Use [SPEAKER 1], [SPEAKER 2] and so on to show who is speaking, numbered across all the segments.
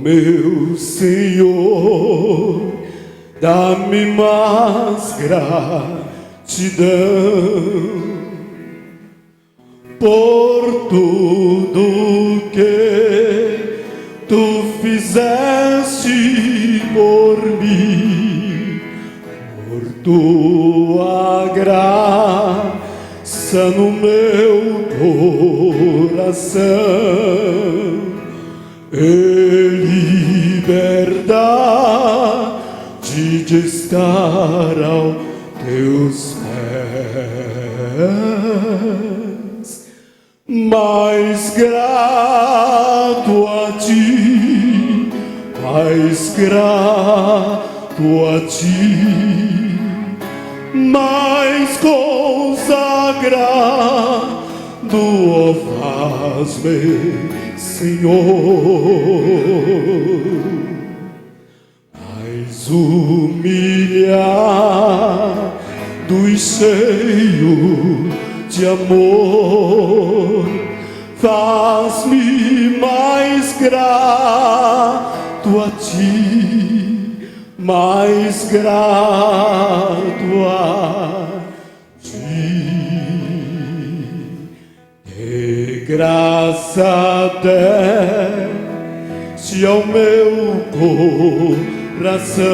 [SPEAKER 1] meu Senhor, dá-me mais gratidão por tudo que tu fizeste por mim, por tua graça no meu coração e liberdade de estar aos teus pés. Mais grato a ti, mais grato a ti, mais consagrado, ó, faz-me, Senhor, mais humilhado e cheio de amor, faz-me mais grato a ti, mais grato a ti. De graça deste ao meu coração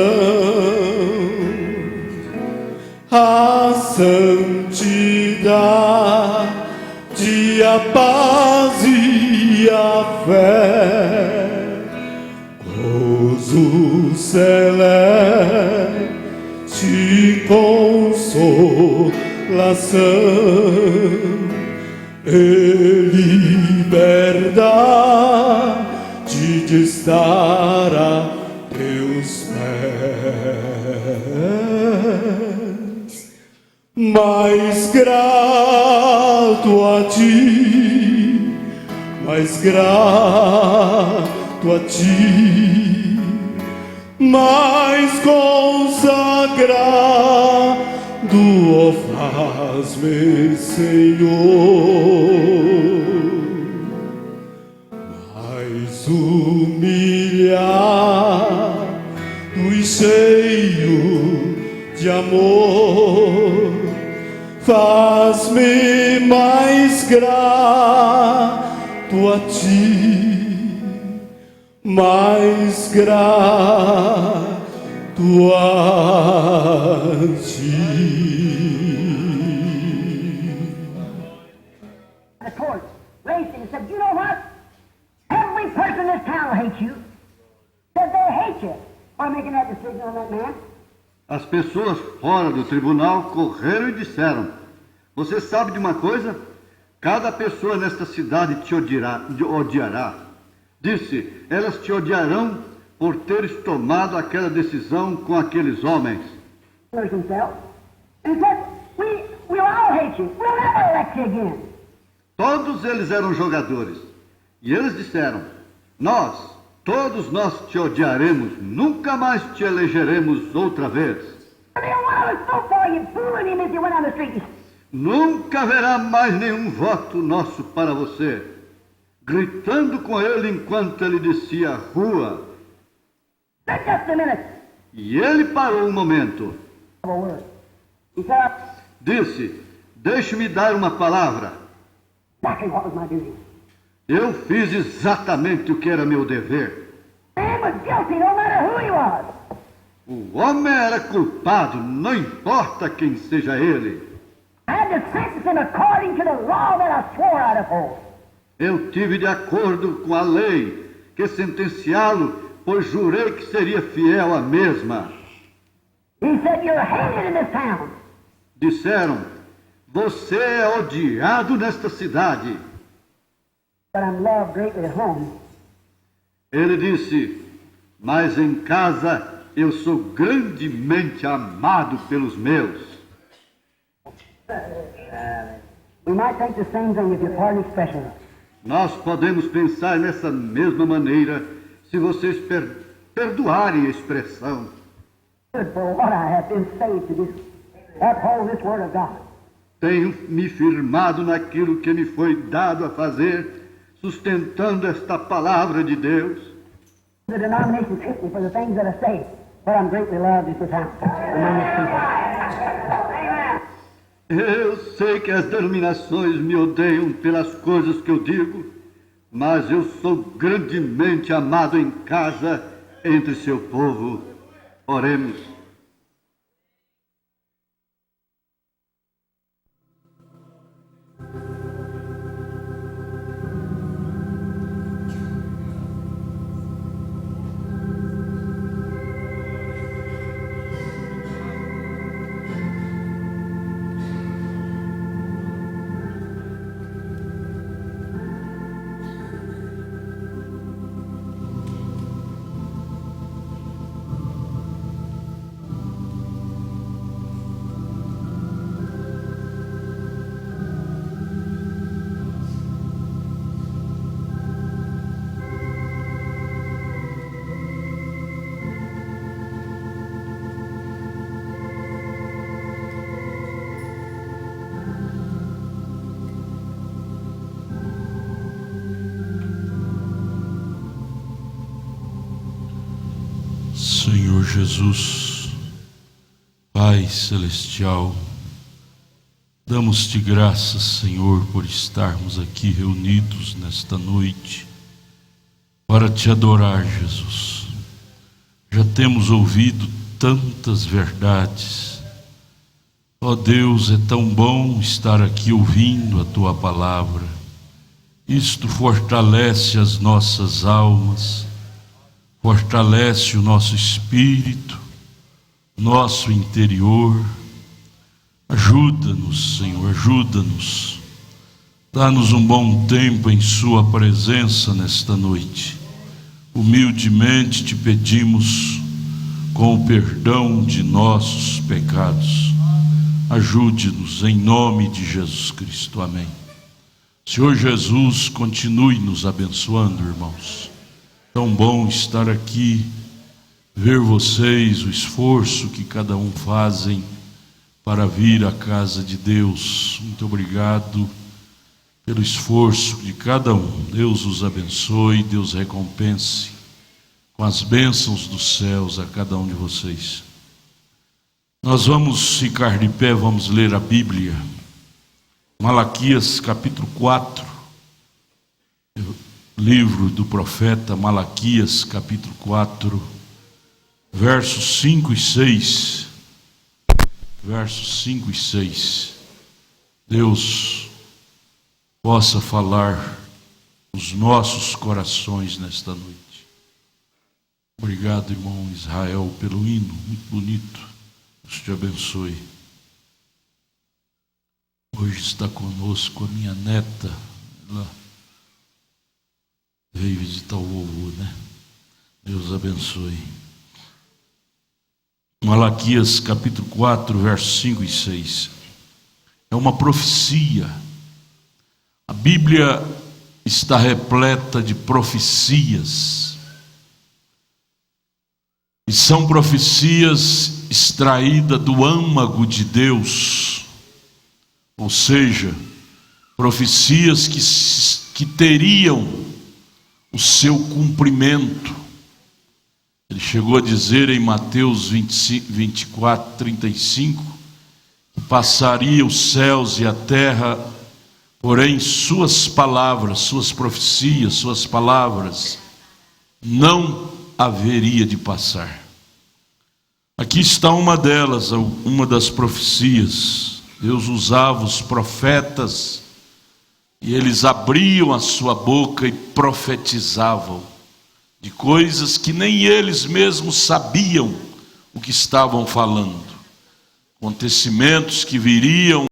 [SPEAKER 1] a santidade, a paz e a fé, gozo celeste, consolação e liberdade de estar a teus pés. Mais grato a ti, mais grato a ti, mais consagrado, ó, faz-me, Senhor, mais humilhado e cheio de amor, faz-me mais grato a ti, mais grato a ti.
[SPEAKER 2] The court raised it and said, you know what? Every person in this town hates you. Said they hate you for making that decision on that man.
[SPEAKER 3] As pessoas fora do tribunal correram e disseram: você sabe de uma coisa? Cada pessoa nesta cidade te odiará. Disse: elas te odiarão por teres tomado aquela decisão com aqueles homens.
[SPEAKER 2] And said, we'll all hate you. We'll never elect you again.
[SPEAKER 3] Todos eles eram jogadores. E eles disseram: todos nós te odiaremos, nunca mais te elegeremos outra vez. Nunca haverá mais nenhum voto nosso para você. Gritando com ele enquanto ele descia a rua. E ele parou um momento. Disse: deixe-me dar uma palavra. Eu fiz exatamente o que era meu dever. O homem era culpado, não importa quem seja ele. Eu tive de acordo com a lei que sentenciá-lo, pois jurei que seria fiel à mesma. Disseram: você é odiado nesta cidade. Ele disse: mas em casa eu sou grandemente amado pelos meus. Nós podemos pensar nessa mesma maneira se vocês perdoarem a expressão. Tenho me firmado naquilo que me foi dado a fazer, sustentando esta palavra de Deus.
[SPEAKER 2] The denominations hate me for the things that I say, but I'm greatly loved at this house among this people.
[SPEAKER 3] Eu sei que as denominações me odeiam pelas coisas que eu digo, mas eu sou grandemente amado em casa entre seu povo. Oremos.
[SPEAKER 4] Senhor Jesus, Pai Celestial, damos-te graças, Senhor, por estarmos aqui reunidos nesta noite para te adorar, Jesus. Já temos ouvido tantas verdades. Ó Deus, é tão bom estar aqui ouvindo a Tua palavra. Isto fortalece as nossas almas, fortalece o nosso espírito, nosso interior. Ajuda-nos, Senhor, ajuda-nos. Dá-nos um bom tempo em Sua presença nesta noite. Humildemente te pedimos, com o perdão de nossos pecados. Ajude-nos em nome de Jesus Cristo. Amém. Senhor Jesus, continue nos abençoando, irmãos. Tão bom estar aqui, ver vocês, o esforço que cada um fazem para vir à casa de Deus. Muito obrigado pelo esforço de cada um. Deus os abençoe, Deus recompense com as bênçãos dos céus a cada um de vocês. Nós vamos ficar de pé, vamos ler a Bíblia. Malaquias capítulo 4. Livro do profeta Malaquias, capítulo 4, versos 5 e 6. Versos 5 e 6. Deus possa falar nos nossos corações nesta noite. Obrigado, irmão Israel, pelo hino, muito bonito. Deus te abençoe. Hoje está conosco a minha neta, ela veio visitar o vovô, né? Deus abençoe. Malaquias capítulo 4, versos 5 e 6. É uma profecia. A Bíblia está repleta de profecias. E são profecias extraídas do âmago de Deus. Ou seja, profecias que teriam o seu cumprimento. Ele chegou a dizer em Mateus 24, 35, que passaria os céus e a terra, porém suas palavras, suas profecias, suas palavras, não haveria de passar. Aqui está uma delas, uma das profecias. Deus usava os profetas e eles abriam a sua boca e profetizavam de coisas que nem eles mesmos sabiam o que estavam falando. Acontecimentos que viriam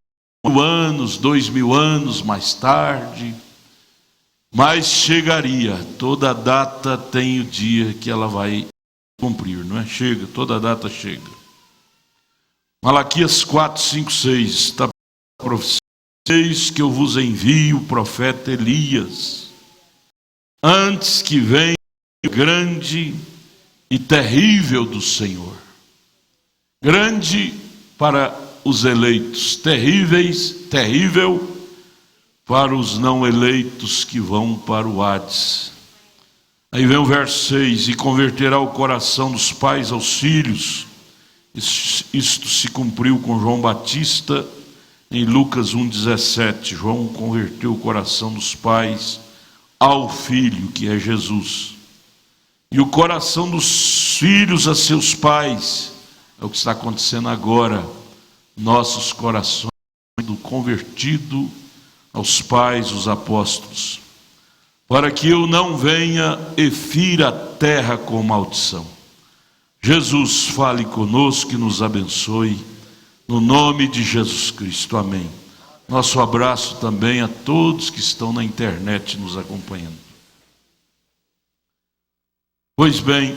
[SPEAKER 4] 1.000 anos, 2.000 anos mais tarde, mas chegaria. Toda data tem o dia que ela vai cumprir, não é? Chega, toda data chega. Malaquias 4, 5, 6, está a profecia. Eis que eu vos envio o profeta Elias, antes que venha o grande e terrível do Senhor. Grande para os eleitos, terrível para os não eleitos que vão para o Hades. Aí vem o verso 6: e converterá o coração dos pais aos filhos. Isto se cumpriu com João Batista em Lucas 1,17. João converteu o coração dos pais ao filho, que é Jesus. E o coração dos filhos a seus pais. É o que está acontecendo agora. Nossos corações sendo convertido aos pais, os apóstolos, para que eu não venha e fira a terra com maldição. Jesus fale conosco e nos abençoe, no nome de Jesus Cristo, amém. Nosso abraço também a todos que estão na internet nos acompanhando. Pois bem,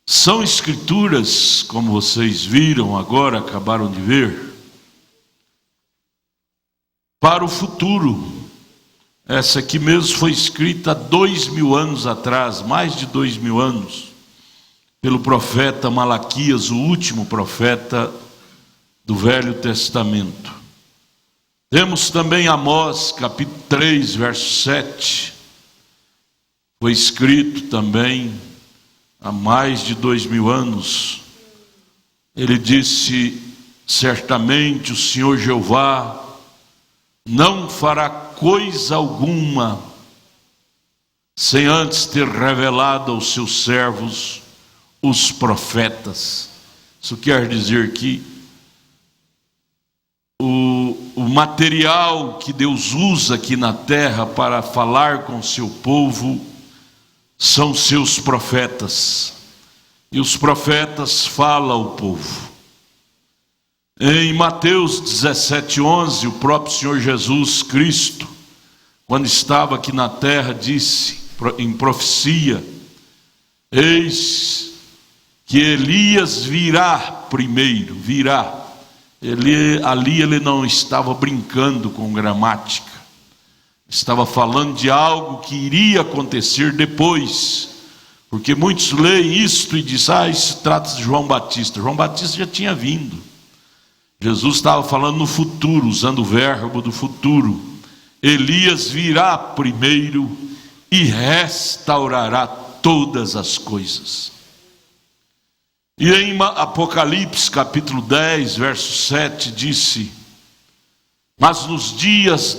[SPEAKER 4] são escrituras, como vocês viram agora, acabaram de ver, para o futuro. Essa aqui mesmo foi escrita há 2000 anos atrás, mais de 2000 anos, pelo profeta Malaquias, o último profeta do Velho Testamento. Temos também Amós, capítulo 3, verso 7. Foi escrito também há mais de 2000 anos. Ele disse: certamente o Senhor Jeová não fará coisa alguma sem antes ter revelado aos seus servos, os profetas. Isso quer dizer que o material que Deus usa aqui na terra para falar com seu povo são seus profetas. E os profetas falam ao povo. Em Mateus 17:11, o próprio Senhor Jesus Cristo, quando estava aqui na terra, disse em profecia: eis que Elias virá primeiro, virá. Ali ele não estava brincando com gramática, estava falando de algo que iria acontecer depois, porque muitos leem isto e dizem: isso trata-se de João Batista. João Batista já tinha vindo. Jesus estava falando no futuro, usando o verbo do futuro. Elias virá primeiro e restaurará todas as coisas. E em Apocalipse capítulo 10, verso 7, disse: mas nos dias,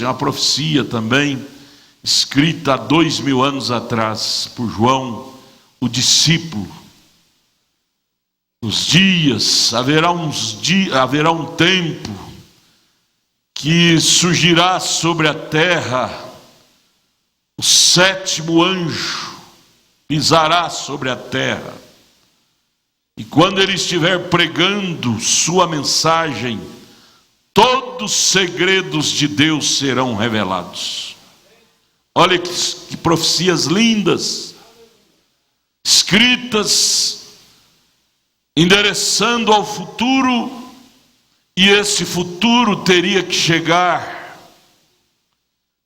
[SPEAKER 4] é uma profecia também, escrita há 2000 anos atrás, por João, o discípulo. Nos dias, haverá um tempo que surgirá sobre a terra o sétimo anjo, pisará sobre a terra, e quando ele estiver pregando sua mensagem, todos os segredos de Deus serão revelados. Olha que profecias lindas, escritas endereçando ao futuro, e esse futuro teria que chegar,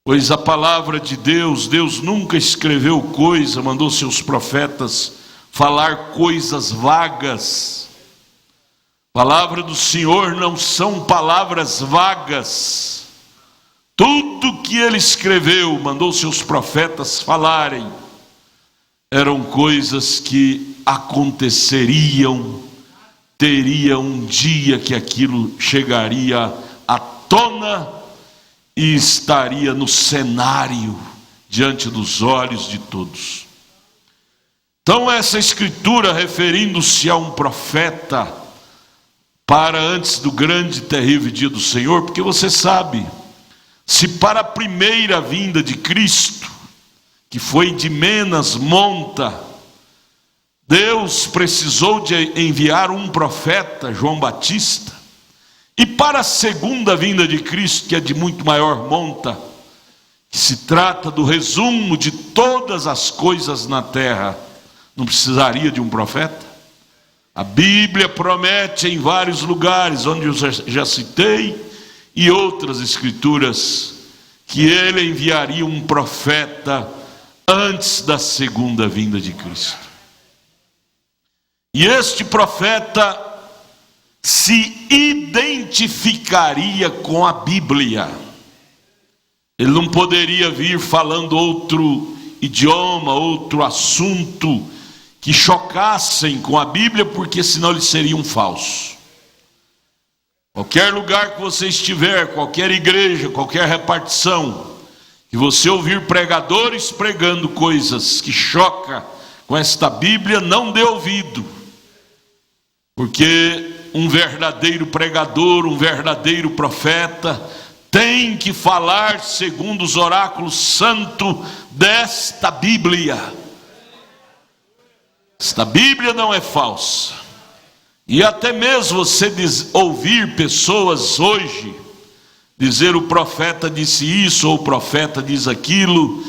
[SPEAKER 4] pois a palavra de Deus nunca escreveu coisa, mandou seus profetas falar coisas vagas. Palavra do Senhor não são palavras vagas. Tudo que ele escreveu, mandou seus profetas falarem, eram coisas que aconteceriam, teria um dia que aquilo chegaria à tona e estaria no cenário, diante dos olhos de todos. Então essa escritura, referindo-se a um profeta para antes do grande e terrível dia do Senhor, porque você sabe, se para a primeira vinda de Cristo, que foi de Menas monta, Deus precisou de enviar um profeta, João Batista, e para a segunda vinda de Cristo, que é de muito maior monta, que se trata do resumo de todas as coisas na terra, não precisaria de um profeta? A Bíblia promete em vários lugares, onde eu já citei, e outras escrituras, que ele enviaria um profeta antes da segunda vinda de Cristo. E este profeta se identificaria com a Bíblia. Ele não poderia vir falando outro idioma, outro assunto que chocassem com a Bíblia, porque senão ele seria um falso. Qualquer lugar que você estiver, qualquer igreja, qualquer repartição, que você ouvir pregadores pregando coisas que chocam com esta Bíblia, não dê ouvido, porque um verdadeiro pregador, um verdadeiro profeta, tem que falar segundo os oráculos santos desta Bíblia. Esta Bíblia não é falsa. E até mesmo você ouvir pessoas hoje dizer o profeta disse isso ou o profeta diz aquilo,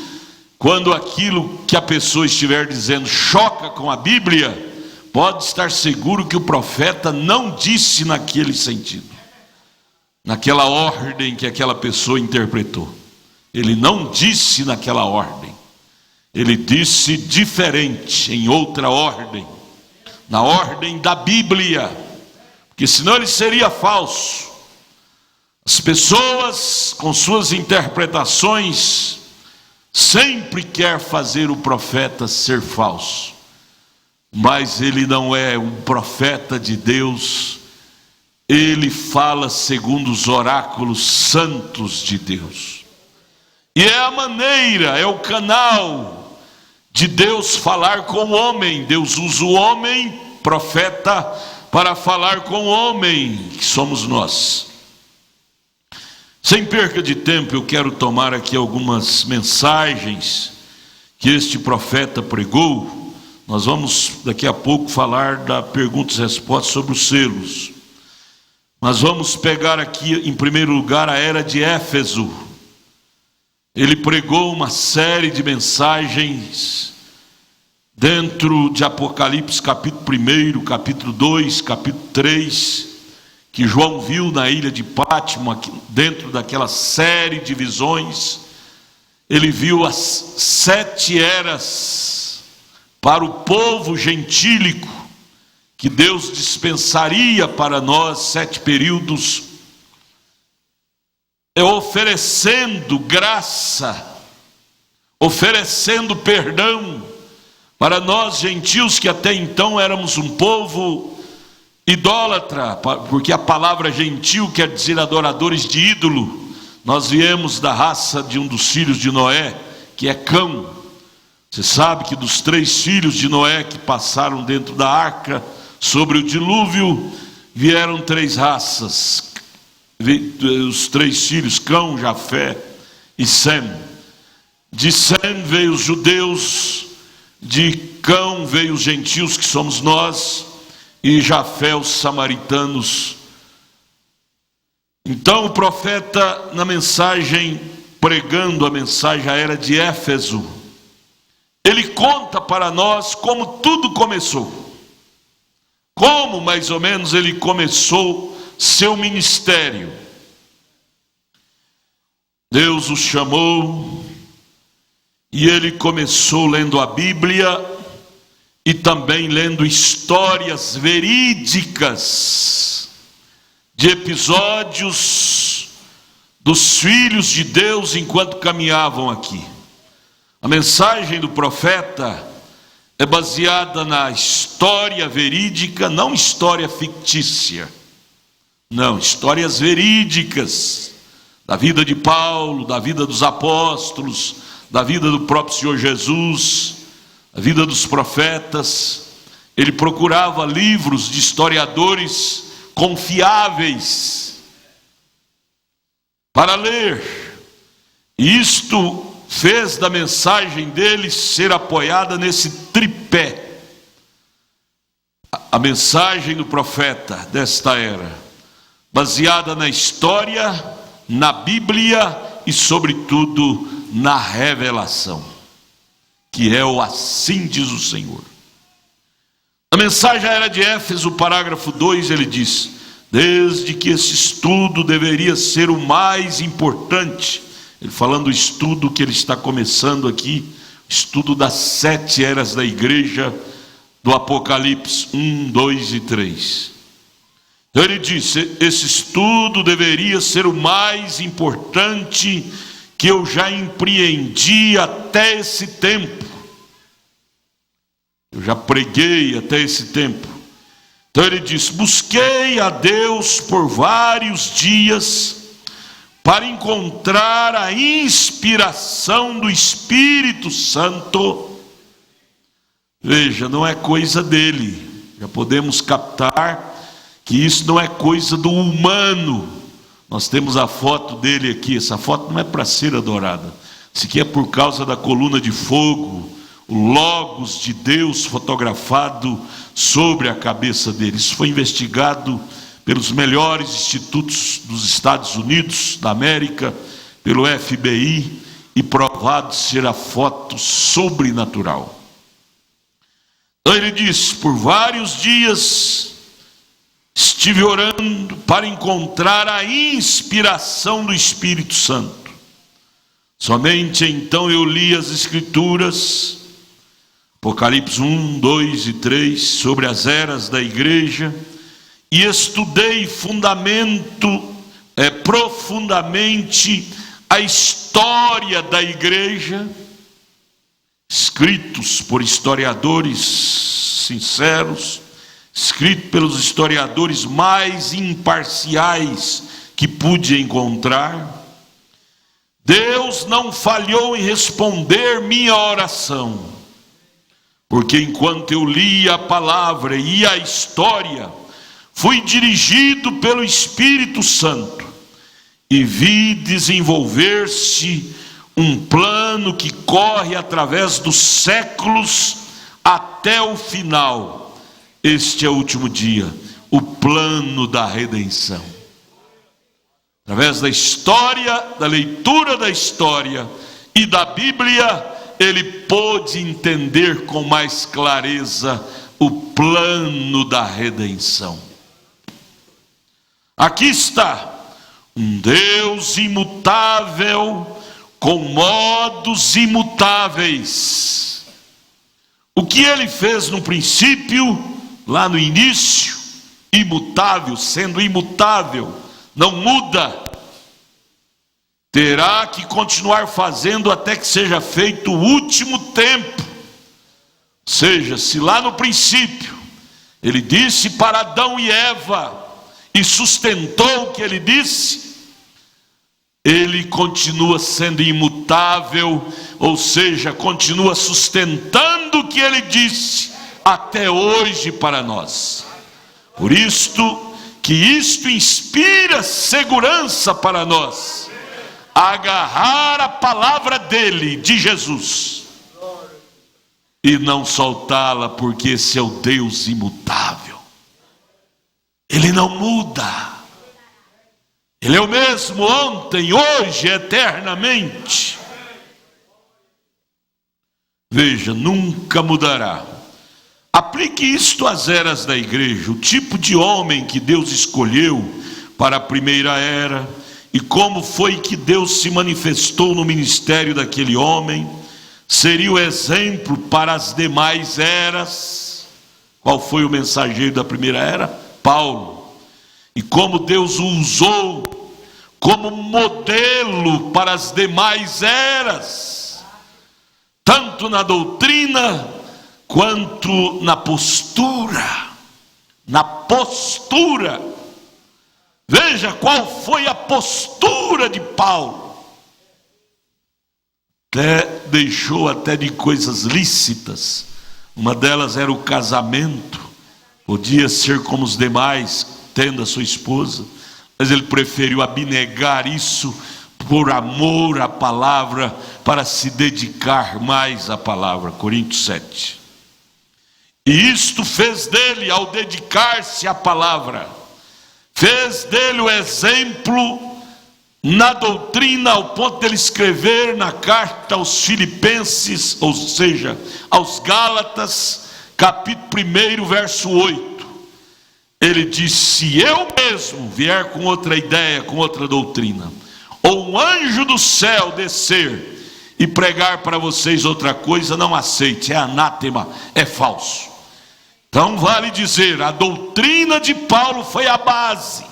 [SPEAKER 4] quando aquilo que a pessoa estiver dizendo choca com a Bíblia, pode estar seguro que o profeta não disse naquele sentido, naquela ordem que aquela pessoa interpretou. Ele não disse naquela ordem, ele disse diferente, em outra ordem, na ordem da Bíblia, porque senão ele seria falso. As pessoas com suas interpretações sempre quer fazer o profeta ser falso, mas ele não é um profeta de Deus. Ele fala segundo os oráculos santos de Deus. E é a maneira, é o canal de Deus falar com o homem. Deus usa o homem, profeta, para falar com o homem, que somos nós. Sem perca de tempo, eu quero tomar aqui algumas mensagens que este profeta pregou. Nós vamos daqui a pouco falar da perguntas e respostas sobre os selos. Mas vamos pegar aqui em primeiro lugar a era de Éfeso. Ele pregou uma série de mensagens dentro de Apocalipse capítulo 1, capítulo 2, capítulo 3, que João viu na ilha de Pátimo, dentro daquela série de visões. Ele viu as 7 eras para o povo gentílico, que Deus dispensaria para nós, 7 períodos, oferecendo graça, oferecendo perdão para nós gentios, que até então éramos um povo idólatra, porque a palavra gentil quer dizer adoradores de ídolo. Nós viemos da raça de um dos filhos de Noé, que é Cão. Você sabe que dos 3 filhos de Noé que passaram dentro da arca sobre o dilúvio, vieram 3 raças. Os 3 filhos, Cão, Jafé e Sem. De Sem veio os judeus, de Cão veio os gentios, que somos nós, e Jafé os samaritanos. Então o profeta, na mensagem, pregando a mensagem à era de Éfeso, ele conta para nós como tudo começou. Como mais ou menos ele começou seu ministério. Deus o chamou e ele começou lendo a Bíblia e também lendo histórias verídicas de episódios dos filhos de Deus enquanto caminhavam aqui. A mensagem do profeta é baseada na história verídica, não história fictícia. Não, histórias verídicas da vida de Paulo, da vida dos apóstolos, da vida do próprio Senhor Jesus, da vida dos profetas. Ele procurava livros de historiadores confiáveis para ler. E isto fez da mensagem dele ser apoiada nesse tripé. A mensagem do profeta desta era, baseada na história, na Bíblia e sobretudo na revelação, que é o assim diz o Senhor. A mensagem era de Éfeso, parágrafo 2, ele diz: desde que esse estudo deveria ser o mais importante, ele falando do estudo que ele está começando aqui, estudo das 7 eras da igreja, do Apocalipse 1, 2 e 3. Então ele disse: esse estudo deveria ser o mais importante que eu já empreendi até esse tempo. Eu já preguei até esse tempo. Então ele diz: busquei a Deus por vários dias para encontrar a inspiração do Espírito Santo. Veja, não é coisa dele. Já podemos captar que isso não é coisa do humano. Nós temos a foto dele aqui. Essa foto não é para ser adorada. Isso aqui é por causa da coluna de fogo, o Logos de Deus fotografado sobre a cabeça dele. Isso foi investigado pelos melhores institutos dos Estados Unidos da América, pelo FBI, e provado ser a foto sobrenatural. Então ele diz: por vários dias estive orando para encontrar a inspiração do Espírito Santo. Somente então eu li as Escrituras, Apocalipse 1, 2 e 3, sobre as eras da igreja, e estudei profundamente a história da igreja, escritos por historiadores sinceros, escrito pelos historiadores mais imparciais que pude encontrar. Deus não falhou em responder minha oração, porque enquanto eu lia a palavra e a história, fui dirigido pelo Espírito Santo e vi desenvolver-se um plano que corre através dos séculos até o final. Este é o último dia, o plano da redenção. Através da história, da leitura da história e da Bíblia, ele pôde entender com mais clareza o plano da redenção. Aqui está um Deus imutável com modos imutáveis. O que ele fez no princípio, lá no início, imutável, sendo imutável, não muda, terá que continuar fazendo até que seja feito o último tempo. Ou seja, se lá no princípio ele disse para Adão e Eva e sustentou o que ele disse, ele continua sendo imutável, ou seja, continua sustentando o que ele disse até hoje para nós. Por isto que isto inspira segurança para nós, agarrar a palavra dele, de Jesus, e não soltá-la, porque esse é o Deus imutável. Ele não muda. Ele é o mesmo ontem, hoje, eternamente. Veja, nunca mudará. Aplique isto às eras da igreja, o tipo de homem que Deus escolheu para a primeira era, e como foi que Deus se manifestou no ministério daquele homem, seria o exemplo para as demais eras. Qual foi o mensageiro da primeira era? Paulo. E como Deus o usou como modelo para as demais eras, tanto na doutrina quanto na postura. Na postura. Veja qual foi a postura de Paulo. Deixou até de coisas lícitas. Uma delas era o casamento. Podia ser como os demais, tendo a sua esposa, mas ele preferiu abnegar isso por amor à palavra, para se dedicar mais à palavra. Coríntios 7. E isto fez dele, ao dedicar-se à palavra, fez dele o exemplo na doutrina, ao ponto de ele escrever na carta aos Filipenses, ou seja, aos Gálatas, capítulo 1, verso 8. Ele diz: se eu mesmo vier com outra ideia, com outra doutrina, ou um anjo do céu descer e pregar para vocês outra coisa, não aceite, é anátema, é falso. Então vale dizer, a doutrina de Paulo foi a base.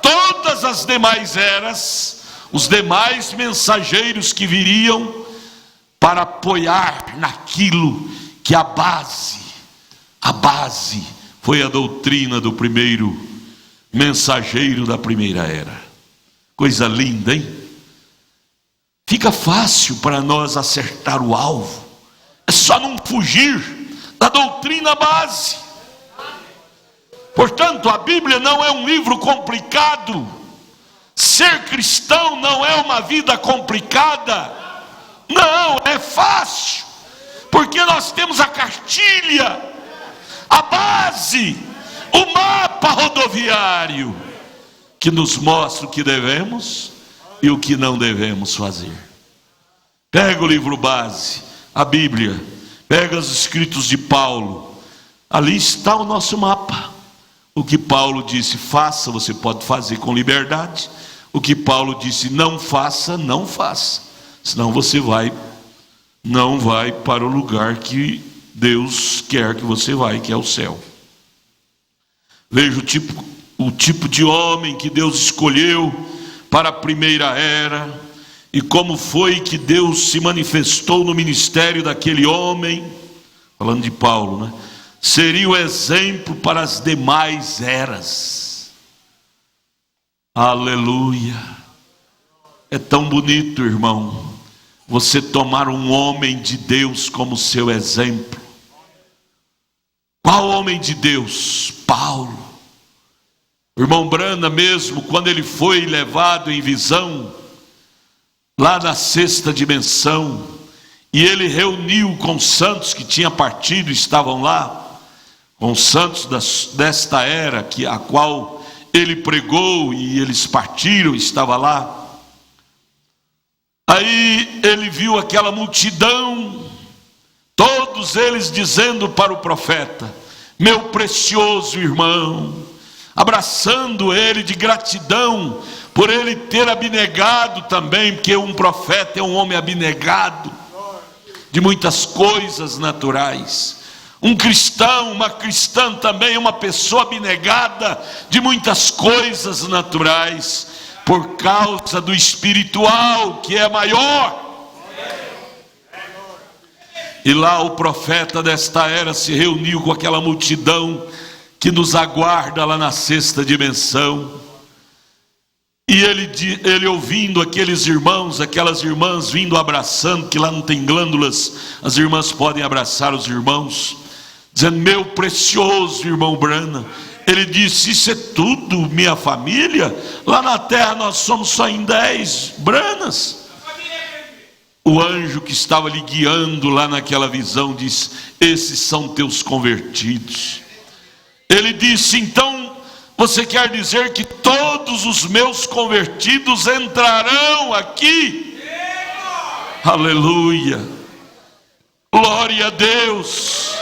[SPEAKER 4] Todas as demais eras, os demais mensageiros que viriam para apoiar naquilo que a base foi a doutrina do primeiro mensageiro da primeira era. Coisa linda, hein? Fica fácil para nós acertar o alvo. É só não fugir da doutrina base. Portanto, a Bíblia não é um livro complicado. Ser cristão não é uma vida complicada. Não, é fácil. Porque nós temos a cartilha, a base, o mapa rodoviário, que nos mostra o que devemos e o que não devemos fazer. Pega o livro base, a Bíblia, pega os escritos de Paulo. Ali está o nosso mapa. O que Paulo disse, faça, você pode fazer com liberdade. O que Paulo disse, não faça, não faça. Senão você não vai para o lugar que Deus quer que você vá, que é o céu. Veja o tipo de homem que Deus escolheu para a primeira era, e como foi que Deus se manifestou no ministério daquele homem, falando de Paulo, né? Seria o exemplo para as demais eras. Aleluia. É tão bonito, irmão, você tomar um homem de Deus como seu exemplo. Qual homem de Deus? Paulo. O irmão Brana mesmo, quando ele foi levado em visão, lá na sexta dimensão, e ele reuniu com os santos que tinham partido, estavam lá, com os santos desta era, a qual ele pregou, e eles partiram, estava lá. Aí ele viu aquela multidão, todos eles dizendo para o profeta, meu precioso irmão, abraçando ele de gratidão, por ele ter abnegado também, porque um profeta é um homem abnegado, de muitas coisas naturais. Um cristão, uma cristã também é uma pessoa abnegada de muitas coisas naturais, por causa do espiritual que é maior. E lá o profeta desta era se reuniu com aquela multidão que nos aguarda lá na sexta dimensão. E ele ouvindo aqueles irmãos, aquelas irmãs vindo abraçando, que lá não tem glândulas, as irmãs podem abraçar os irmãos, dizendo, meu precioso irmão Brana. Ele disse, isso é tudo, minha família? Lá na terra nós somos só em 10 Branas. O anjo que estava lhe guiando lá naquela visão disse, esses são teus convertidos. Ele disse, então você quer dizer que todos os meus convertidos entrarão aqui? Aleluia, glória a Deus.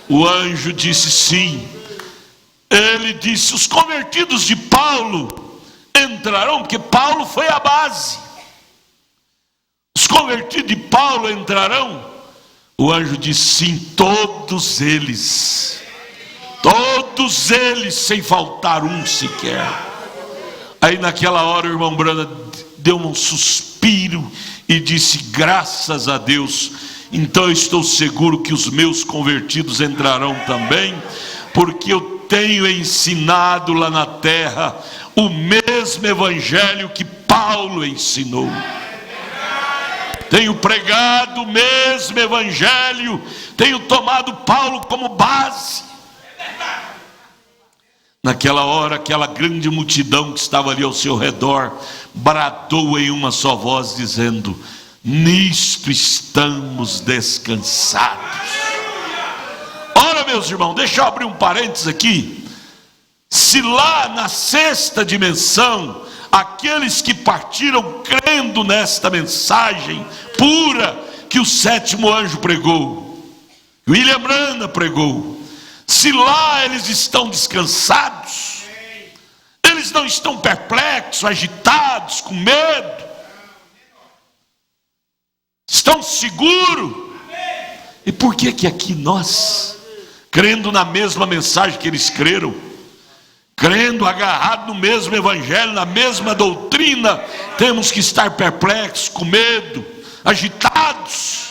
[SPEAKER 4] O anjo disse sim. Ele disse, os convertidos de Paulo entrarão, porque Paulo foi a base. Os convertidos de Paulo entrarão? O anjo disse sim, todos eles, sem faltar um sequer. Aí naquela hora o irmão Brana deu um suspiro e disse, graças a Deus, então eu estou seguro que os meus convertidos entrarão também, porque eu tenho ensinado lá na terra o mesmo evangelho que Paulo ensinou. Tenho pregado o mesmo evangelho, tenho tomado Paulo como base. Naquela hora, aquela grande multidão que estava ali ao seu redor bradou em uma só voz, dizendo, nisto estamos descansados. Ora, meus irmãos, deixa eu abrir um parênteses aqui. Se lá na sexta dimensão, aqueles que partiram crendo nesta mensagem pura que o sétimo anjo pregou, William Brana pregou, se lá eles estão descansados, eles não estão perplexos, agitados, com medo, estão seguros. E por que aqui nós, crendo na mesma mensagem que eles creram, crendo, agarrado no mesmo evangelho, na mesma doutrina, temos que estar perplexos, com medo, agitados.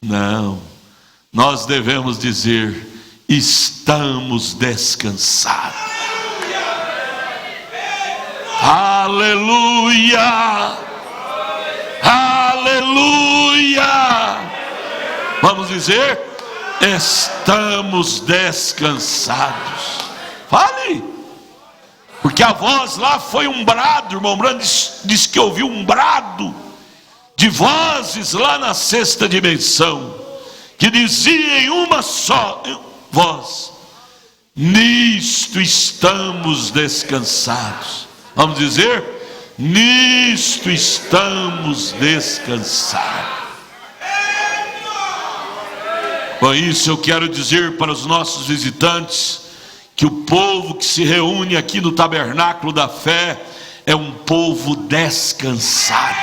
[SPEAKER 4] Não, nós devemos dizer: estamos descansados. Aleluia! Aleluia! Vamos dizer: estamos descansados. Fale! Porque a voz lá foi um brado, irmão Brando disse que ouviu um brado de vozes lá na sexta dimensão, que dizia em uma só voz: nisto estamos descansados. Vamos dizer: nisto estamos descansados. Com isso eu quero dizer para os nossos visitantes que o povo que se reúne aqui no Tabernáculo da Fé é um povo descansado,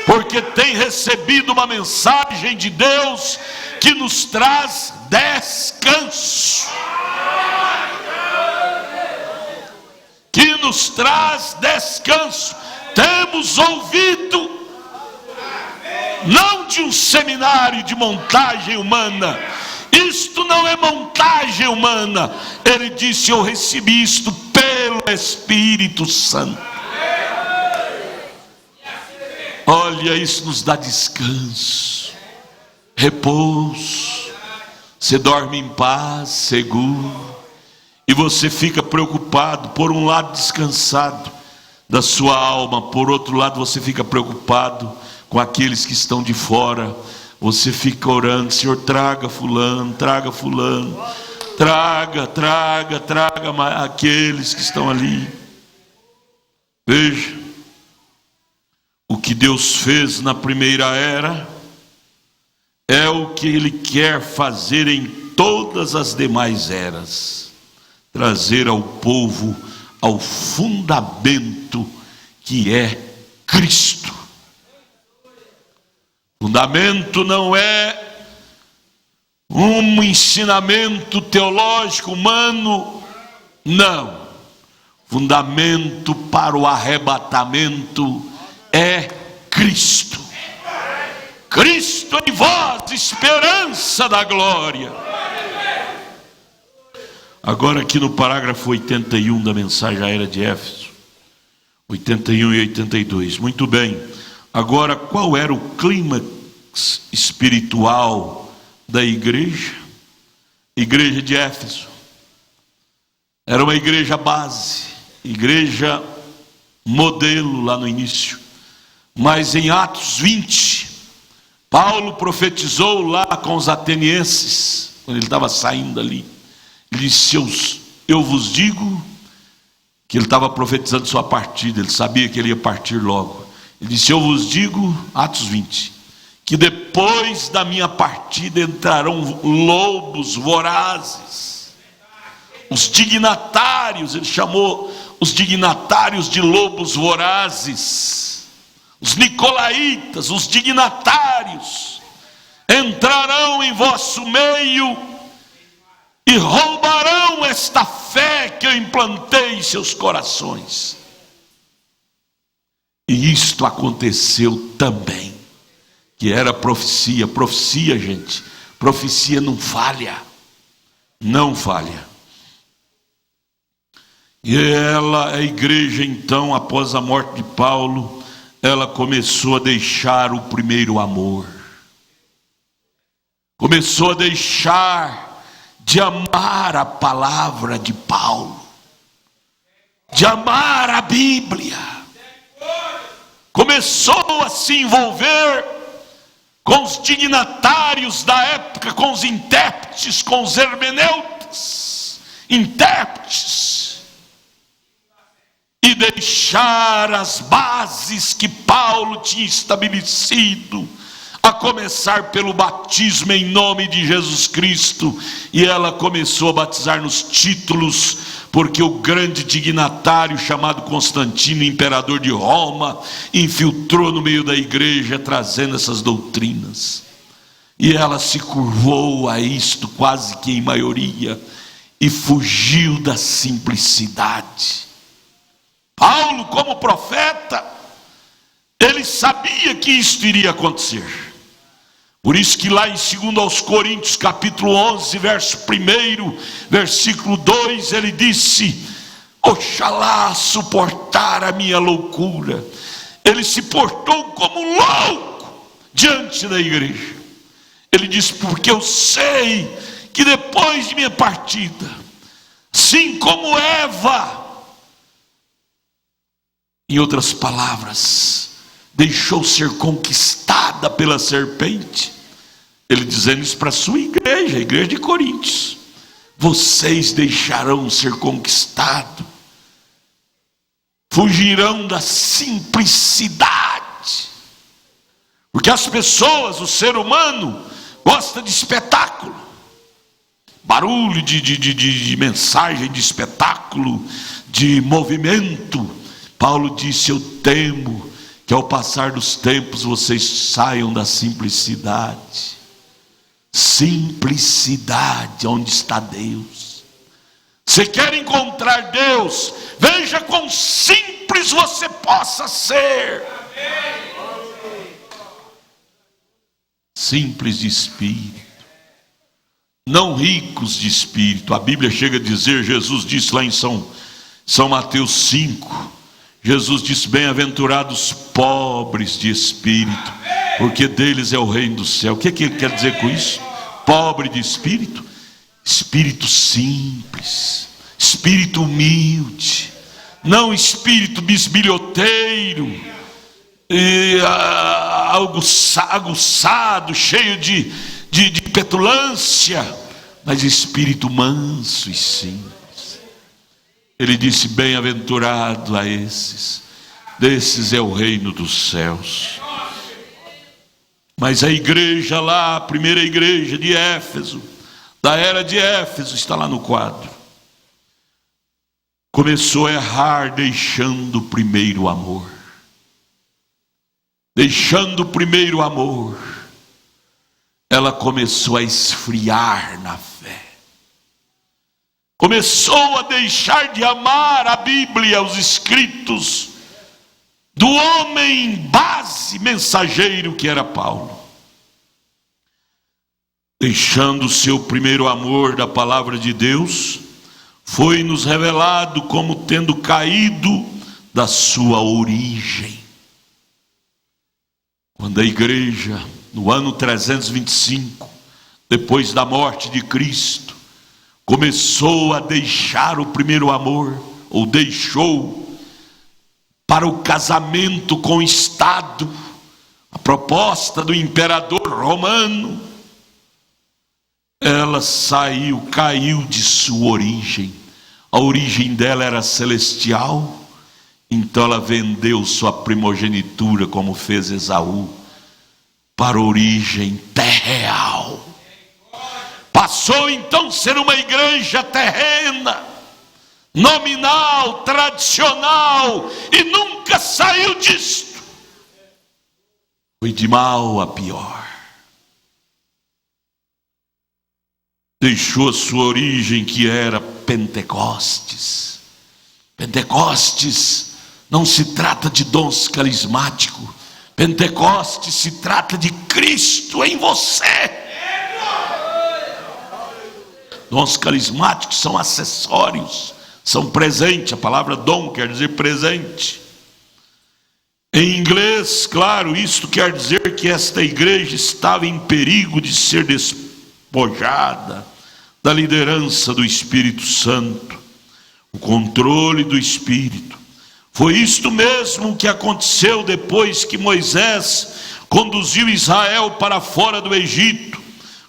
[SPEAKER 4] porque tem recebido uma mensagem de Deus que nos traz descanso, que nos traz descanso. Temos ouvido, não de um seminário de montagem humana, isto não é montagem humana. Ele disse: eu recebi isto pelo Espírito Santo. Olha, isso nos dá descanso, repouso. Você dorme em paz, seguro, e você fica preocupado, por um lado descansado da sua alma, por outro lado você fica preocupado com aqueles que estão de fora. Você fica orando: Senhor, traga fulano, traga fulano, traga aqueles que estão ali. Veja, o que Deus fez na primeira era é o que Ele quer fazer em todas as demais eras: trazer ao povo ao fundamento que é Cristo. Fundamento não é um ensinamento teológico humano, não. Fundamento para o arrebatamento é Cristo. Cristo em vós, esperança da glória. Agora aqui no parágrafo 81 da mensagem à era de Éfeso, 81 e 82, muito bem. Agora, qual era o clímax espiritual da igreja? Igreja de Éfeso era uma igreja base, igreja modelo lá no início. Mas em Atos 20, Paulo profetizou lá com os atenienses, quando ele estava saindo ali. Ele disse: eu vos digo, que ele estava profetizando sua partida, ele sabia que ele ia partir logo. Ele disse: eu vos digo, Atos 20, que depois da minha partida entrarão lobos vorazes. Os dignatários, ele chamou os dignatários de lobos vorazes. Os nicolaítas, os dignatários, entrarão em vosso meio e roubarão esta fé que eu implantei em seus corações. E isto aconteceu também, que era profecia. Profecia, gente, profecia não falha, não falha. E a igreja então, após a morte de Paulo, ela começou a deixar o primeiro amor, começou a deixar de amar a palavra de Paulo, de amar a Bíblia. Começou a se envolver com os dignatários da época, com os intérpretes, com os hermeneutas, intérpretes, e deixar as bases que Paulo tinha estabelecido, a começar pelo batismo em nome de Jesus Cristo. E ela começou a batizar nos títulos, porque o grande dignatário chamado Constantino, imperador de Roma, infiltrou no meio da igreja trazendo essas doutrinas. E ela se curvou a isto, quase que em maioria, e fugiu da simplicidade. Paulo, como profeta, ele sabia que isto iria acontecer. Por isso que lá em 2 Coríntios capítulo 11, verso 1, versículo 2, ele disse: oxalá suportar a minha loucura. Ele se portou como louco diante da igreja. Ele disse: porque eu sei que depois de minha partida, assim como Eva, em outras palavras, deixou ser conquistada pela serpente, ele dizendo isso para a sua igreja, a igreja de Coríntios: vocês deixarão ser conquistados, fugirão da simplicidade, porque as pessoas, o ser humano, gosta de espetáculo, barulho de mensagem, de espetáculo, de movimento. Paulo disse: eu temo que ao passar dos tempos vocês saiam da simplicidade. Simplicidade, onde está Deus? Você quer encontrar Deus? Veja quão simples você possa ser. Simples de espírito, não ricos de espírito. A Bíblia chega a dizer, Jesus disse lá em São Mateus 5, Jesus disse: bem-aventurados pobres de espírito, porque deles é o reino do céu. O que ele quer dizer com isso? Pobre de espírito? Espírito simples, espírito humilde, não espírito bisbilhoteiro, aguçado, cheio de petulância, mas espírito manso e simples. Ele disse: bem-aventurado a esses, desses é o reino dos céus. Mas a igreja lá, a primeira igreja de Éfeso, da era de Éfeso, está lá no quadro, começou a errar, deixando o primeiro amor. Deixando o primeiro amor, ela começou a esfriar na fé. Começou a deixar de amar a Bíblia, os escritos do homem base, mensageiro que era Paulo. Deixando o seu primeiro amor da palavra de Deus, foi-nos revelado como tendo caído da sua origem. Quando a igreja, no ano 325, depois da morte de Cristo, começou a deixar o primeiro amor, ou deixou, para o casamento com o Estado, a proposta do imperador romano, ela caiu de sua origem. A origem dela era celestial, então ela vendeu sua primogenitura, como fez Esaú, para a origem terreal. Passou então a ser uma igreja terrena, nominal, tradicional, e nunca saiu disto. Foi de mal a pior. Deixou a sua origem, que era Pentecostes. Pentecostes não se trata de dons carismáticos. Pentecostes se trata de Cristo em você. Dons carismáticos são acessórios, são presente. A palavra dom quer dizer presente. Em inglês, claro, isto quer dizer que esta igreja estava em perigo de ser despojada da liderança do Espírito Santo, o controle do Espírito. Foi isto mesmo que aconteceu depois que Moisés conduziu Israel para fora do Egito.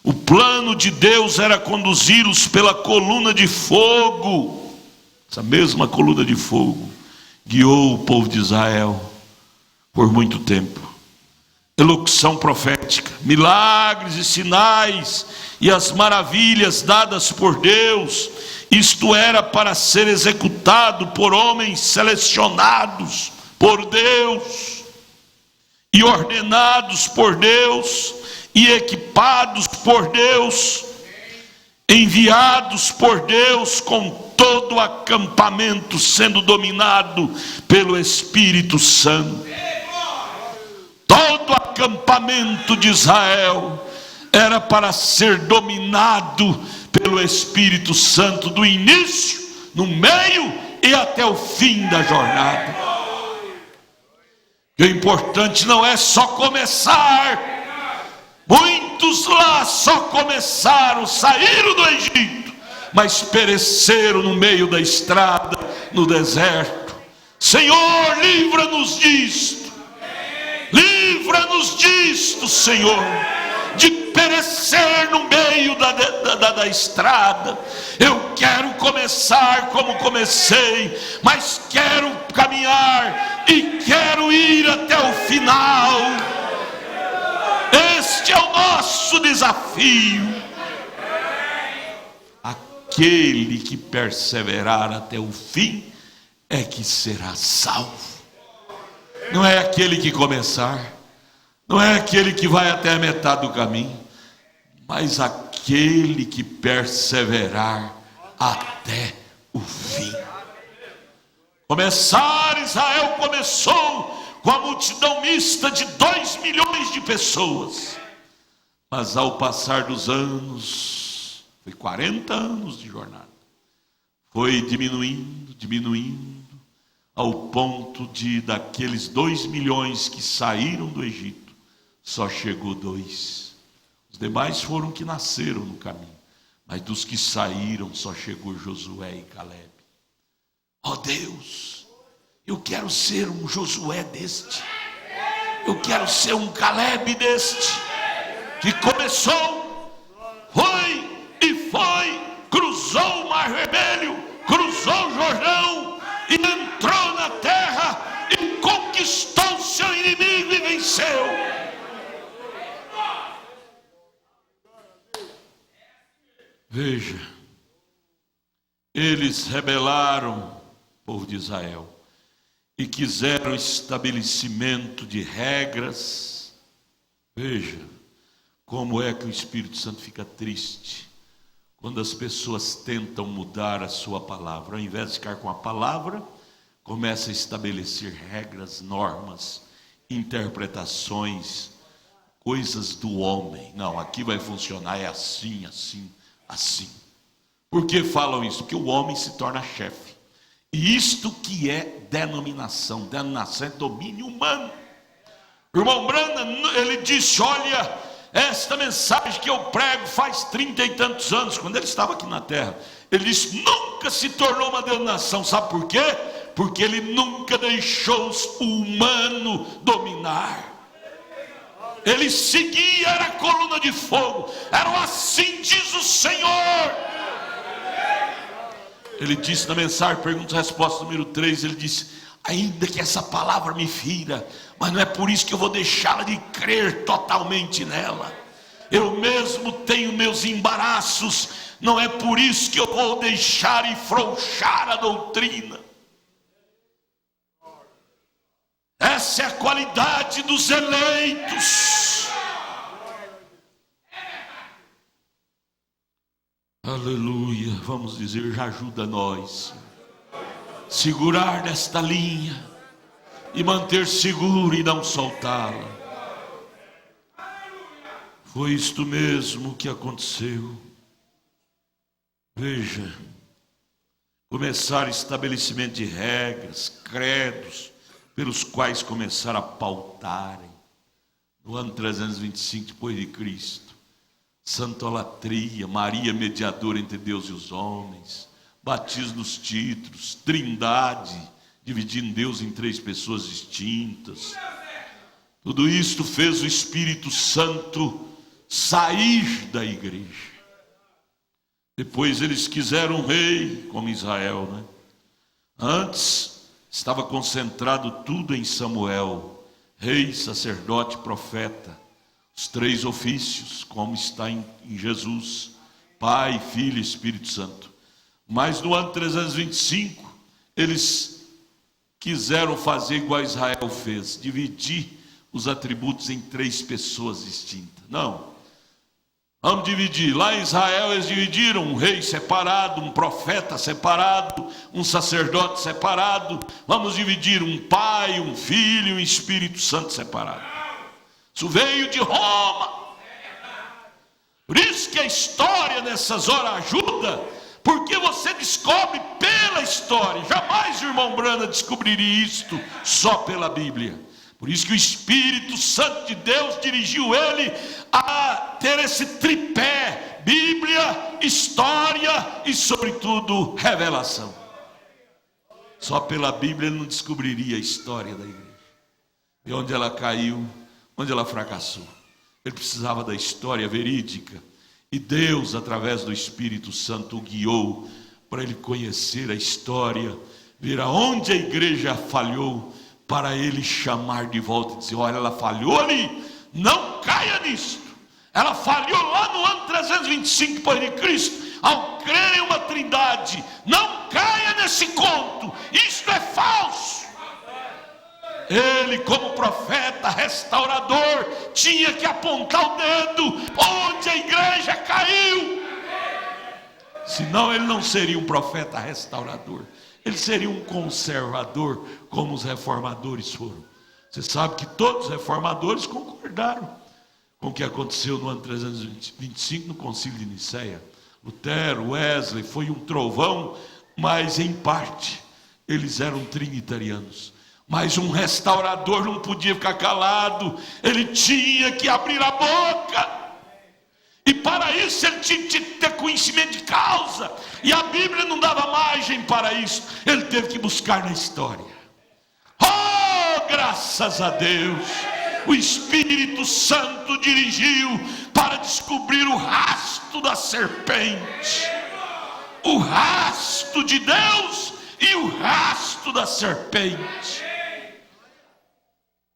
[SPEAKER 4] O plano de Deus era conduzi-los pela coluna de fogo. Essa mesma coluna de fogo guiou o povo de Israel por muito tempo. Elocução profética, milagres e sinais e as maravilhas dadas por Deus, isto era para ser executado por homens selecionados por Deus e ordenados por Deus e equipados por Deus. enviados por Deus com todo o acampamento sendo dominado pelo Espírito Santo. Todo o acampamento de Israel era para ser dominado pelo Espírito Santo, do início, no meio e até o fim da jornada. E o importante não é só começar. Muitos lá só começaram, saíram do Egito, mas pereceram no meio da estrada, no deserto. Senhor, livra-nos disto. Livra-nos disto, Senhor, de perecer no meio da estrada. Eu quero começar como comecei, mas quero caminhar e quero ir até o final. Este é o nosso desafio. Aquele que perseverar até o fim é que será salvo. Não é aquele que começar, não é aquele que vai até a metade do caminho, mas aquele que perseverar até o fim. Começar, Israel começou com a multidão mista de 2 milhões de pessoas, mas ao passar dos anos, foi 40 anos de jornada, foi diminuindo, ao ponto de daqueles 2 milhões que saíram do Egito, só chegou 2. Os demais foram que nasceram no caminho, mas dos que saíram só chegou Josué e Caleb. Ó Deus, eu quero ser um Josué deste, eu quero ser um Caleb deste, que começou, foi, cruzou o Mar Vermelho, cruzou o Jordão, e entrou na terra e conquistou seu inimigo e venceu. Veja, eles rebelaram, povo de Israel, e quiseram estabelecimento de regras. Veja como é que o Espírito Santo fica triste quando as pessoas tentam mudar a sua palavra. Ao invés de ficar com a palavra, começa a estabelecer regras, normas, interpretações, coisas do homem. Não, aqui vai funcionar, é assim, assim, assim. Por que falam isso? Porque o homem se torna chefe. E isto que é denominação é domínio humano. O irmão Branham, ele disse, olha, esta mensagem que eu prego faz 30 e tantos anos, quando ele estava aqui na terra, ele disse, nunca se tornou uma denominação. Sabe por quê? Porque ele nunca deixou o humano dominar. Ele seguia, era a coluna de fogo, era o assim diz o Senhor. Ele disse na mensagem, pergunta e resposta número 3, ele disse, ainda que essa palavra me fira, mas não é por isso que eu vou deixá-la de crer totalmente nela. Eu mesmo tenho meus embaraços, não é por isso que eu vou deixar e frouxar a doutrina. Essa é a qualidade dos eleitos. Aleluia, vamos dizer, já ajuda nós segurar nesta linha e manter seguro e não soltá-la. Foi isto mesmo que aconteceu. Veja, começar estabelecimento de regras, credos, pelos quais começaram a pautarem. No ano 325 depois de Cristo, santolatria, Maria mediadora entre Deus e os homens, batismo nos títulos, trindade, dividindo Deus em 3 pessoas distintas. Tudo isto fez o Espírito Santo sair da igreja. Depois eles quiseram um rei, como Israel, né? Antes estava concentrado tudo em Samuel, rei, sacerdote, profeta, os 3 ofícios, como está em Jesus, Pai, Filho e Espírito Santo. Mas no ano 325, eles quiseram fazer igual Israel fez, dividir os atributos em 3 pessoas distintas. Não, Vamos dividir. Lá em Israel eles dividiram um rei separado, um profeta separado, um sacerdote separado. Vamos dividir um pai, um filho e um Espírito Santo separado. Isso veio de Roma. Por isso que a história nessas horas ajuda, porque você descobre pela história. Jamais o irmão Brana descobriria isto só pela Bíblia. Por isso que o Espírito Santo de Deus dirigiu ele a ter esse tripé: Bíblia, história e, sobretudo, revelação. Só pela Bíblia ele não descobriria a história da igreja, e onde ela caiu, onde ela fracassou. Ele precisava da história verídica, e Deus, através do Espírito Santo, o guiou para ele conhecer a história, ver aonde a igreja falhou, para ele chamar de volta e dizer: olha, ela falhou ali, não caia nisto. Ela falhou lá no ano 325 depois de Cristo, ao crer em uma trindade. Não caia nesse conto, isto é falso. Ele, como profeta restaurador, tinha que apontar o dedo onde a igreja caiu. Senão ele não seria um profeta restaurador, ele seria um conservador, como os reformadores foram. Você sabe que todos os reformadores concordaram com o que aconteceu no ano 325 no concílio de Nicéia. Lutero, Wesley, foi um trovão, mas em parte eles eram trinitarianos. Mas um restaurador não podia ficar calado, ele tinha que abrir a boca. E para isso ele tinha que ter conhecimento de causa, e a Bíblia não dava margem para isso. Ele teve que buscar na história. Oh, graças a Deus, o Espírito Santo dirigiu para descobrir o rasto da serpente, o rasto de Deus e o rasto da serpente.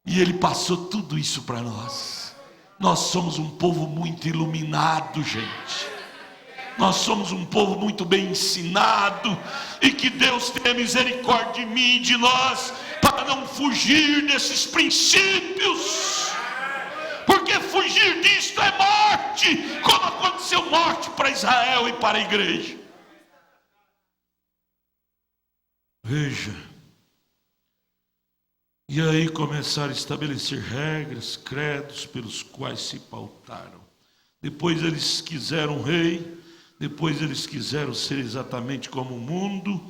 [SPEAKER 4] E ele passou tudo isso para nós. Nós somos um povo muito iluminado, gente. Nós somos um povo muito bem ensinado, e que Deus tenha misericórdia de mim e de nós, para não fugir desses princípios, porque fugir disto é morte, como aconteceu morte para Israel e para a igreja. Veja, e aí começaram a estabelecer regras, credos pelos quais se pautaram. Depois eles quiseram um rei, depois eles quiseram ser exatamente como o mundo,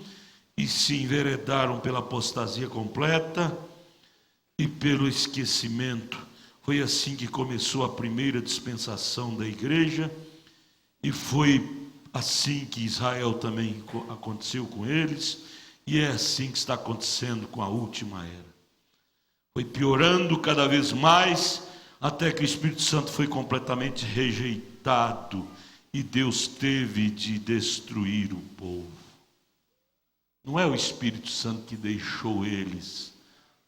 [SPEAKER 4] e se enveredaram pela apostasia completa e pelo esquecimento. Foi assim que começou a primeira dispensação da igreja, e foi assim que Israel também aconteceu com eles, e é assim que está acontecendo com a última era. Foi piorando cada vez mais, até que o Espírito Santo foi completamente rejeitado, e Deus teve de destruir o povo. Não é o Espírito Santo que deixou eles,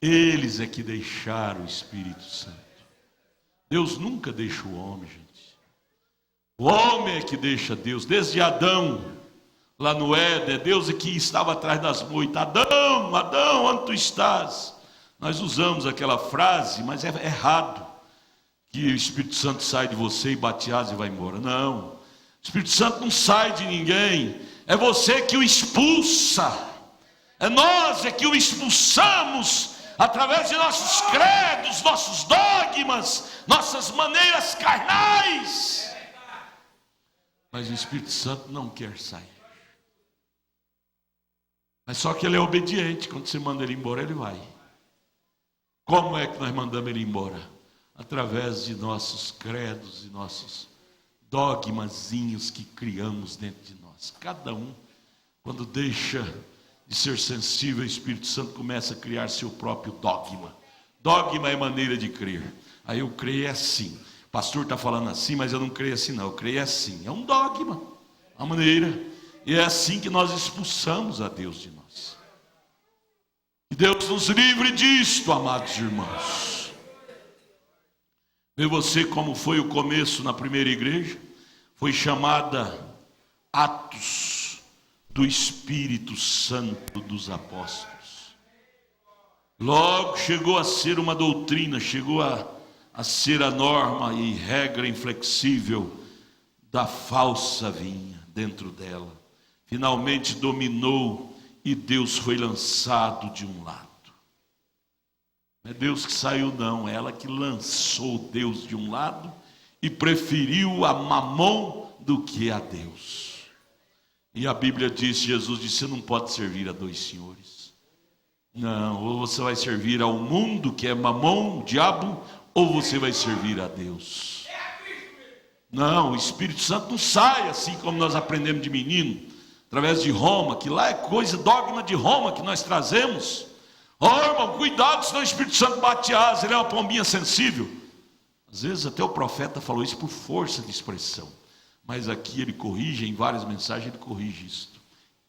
[SPEAKER 4] eles é que deixaram o Espírito Santo. Deus nunca deixa o homem, gente. O homem é que deixa Deus. Desde Adão, lá no Éden, Deus é que estava atrás das moitas: Adão, Adão, onde tu estás? Nós usamos aquela frase, mas é errado, que o Espírito Santo sai de você e bate asas e vai embora. Não, o Espírito Santo não sai de ninguém, é você que o expulsa. É nós é que o expulsamos através de nossos credos, nossos dogmas, nossas maneiras carnais. Mas o Espírito Santo não quer sair. Mas só que ele é obediente. Quando você manda ele embora, ele vai. Como é que nós mandamos ele embora? Através de nossos credos e nossos dogmazinhos que criamos dentro de nós. Cada um, quando deixa de ser sensível ao Espírito Santo, começa a criar seu próprio dogma. Dogma é maneira de crer. Aí eu creio assim. O pastor está falando assim, mas eu não creio assim não. Eu creio assim. É um dogma, uma maneira. E é assim que nós expulsamos a Deus de nós. Que Deus nos livre disto, amados irmãos. Vê você como foi o começo na primeira igreja. Foi chamada Atos do Espírito Santo dos Apóstolos. Logo chegou a ser uma doutrina, chegou a ser a norma e regra inflexível da falsa vinha dentro dela. Finalmente dominou e Deus foi lançado de um lado. Não é Deus que saiu, não, é ela que lançou Deus de um lado e preferiu a Mamon do que a Deus. E a Bíblia diz, Jesus disse, você não pode servir a dois senhores. Não, ou você vai servir ao mundo, que é Mamon, o diabo, ou você vai servir a Deus. Não, o Espírito Santo não sai assim como nós aprendemos de menino, através de Roma, que lá é coisa, dogma de Roma que nós trazemos. Irmão, cuidado, senão o Espírito Santo bate asa, ele é uma pombinha sensível. Às vezes até o profeta falou isso por força de expressão, mas aqui ele corrige, em várias mensagens ele corrige isto.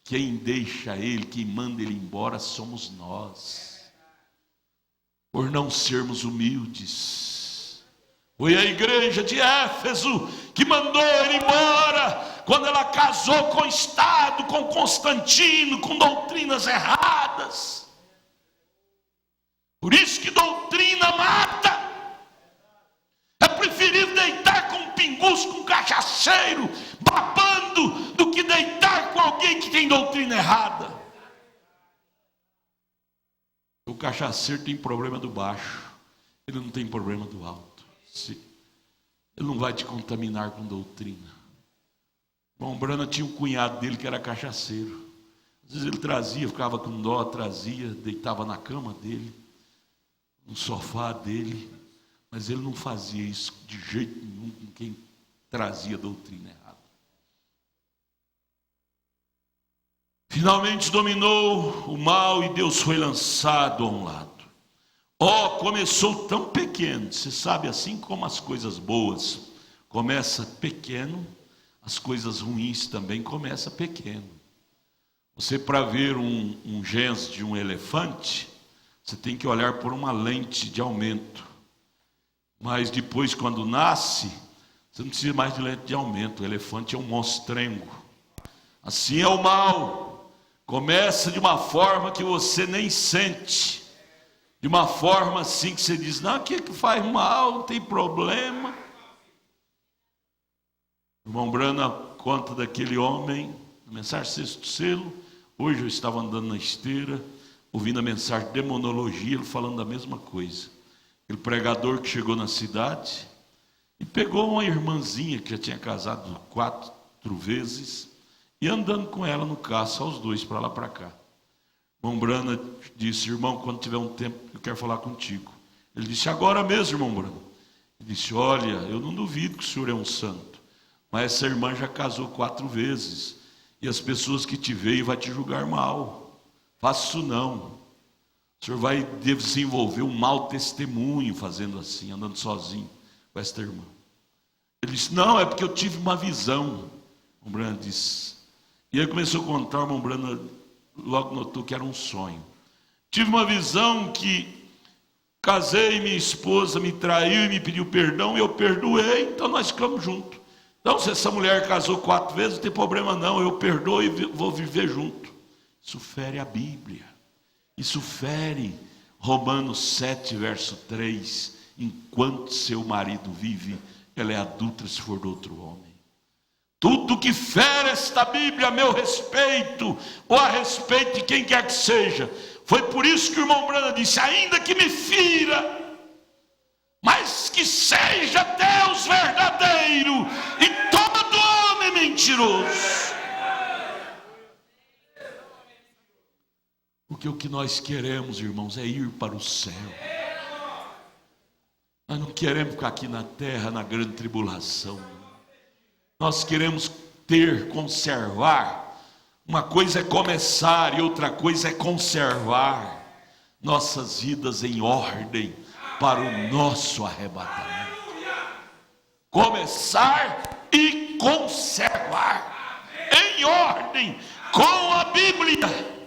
[SPEAKER 4] Quem deixa ele, quem manda ele embora somos nós, por não sermos humildes. Foi a igreja de Éfeso que mandou ele embora, quando ela casou com o Estado, com Constantino, com doutrinas erradas. Por isso que doutrina mata. É preferível deitar com um pinguço, com um cachaceiro, babando, do que deitar com alguém que tem doutrina errada. O cachaceiro tem problema do baixo, ele não tem problema do alto. Ele não vai te contaminar com doutrina. O irmão Brana tinha um cunhado dele que era cachaceiro. Às vezes ele trazia, ficava com dó, trazia, deitava na cama dele, no sofá dele, mas ele não fazia isso de jeito nenhum com quem trazia doutrina errada. Finalmente dominou o mal e Deus foi lançado a um lado. Começou tão pequeno, você sabe, assim como as coisas boas começam pequeno, as coisas ruins também começam pequeno. Você, para ver um gens de um elefante, você tem que olhar por uma lente de aumento. Mas depois, quando nasce, você não precisa mais de lente de aumento. O elefante é um monstrengo. Assim é o mal. Começa de uma forma que você nem sente. De uma forma assim que você diz, não, o que faz mal, não tem problema. O irmão Brana conta daquele homem, a mensagem sexto selo. Hoje eu estava andando na esteira, ouvindo a mensagem de demonologia, ele falando da mesma coisa. Aquele pregador que chegou na cidade e pegou uma irmãzinha que já tinha casado 4 vezes e andando com ela no carro, só os dois, para lá e para cá. O irmão Brana disse, irmão, quando tiver um tempo, eu quero falar contigo. Ele disse, agora mesmo, irmão Brana. Ele disse, olha, eu não duvido que o senhor é um santo, mas essa irmã já casou 4 vezes, e as pessoas que te veem vão te julgar mal. Faça isso não. O senhor vai desenvolver um mau testemunho fazendo assim, andando sozinho com esta irmã. Ele disse, não, é porque eu tive uma visão. O Brana disse. E aí começou a contar, o irmão Brana logo notou que era um sonho. Tive uma visão que casei, minha esposa me traiu e me pediu perdão, e eu perdoei, então nós ficamos juntos. Então, se essa mulher casou 4 vezes, não tem problema não, eu perdoo e vou viver junto. Isso fere a Bíblia. Isso fere Romanos 7, verso 3. Enquanto seu marido vive, ela é adúltera se for de outro homem. Tudo que fere esta Bíblia a meu respeito, ou a respeito de quem quer que seja. Foi por isso que o irmão Brana disse, ainda que me fira, mas que seja Deus verdadeiro e todo homem mentiroso. Porque o que nós queremos, irmãos, é ir para o céu. Nós não queremos ficar aqui na terra, na grande tribulação. Nós queremos conservar. Uma coisa é começar e outra coisa é conservar nossas vidas em ordem para o nosso arrebatamento. Começar e conservar em ordem com a Bíblia.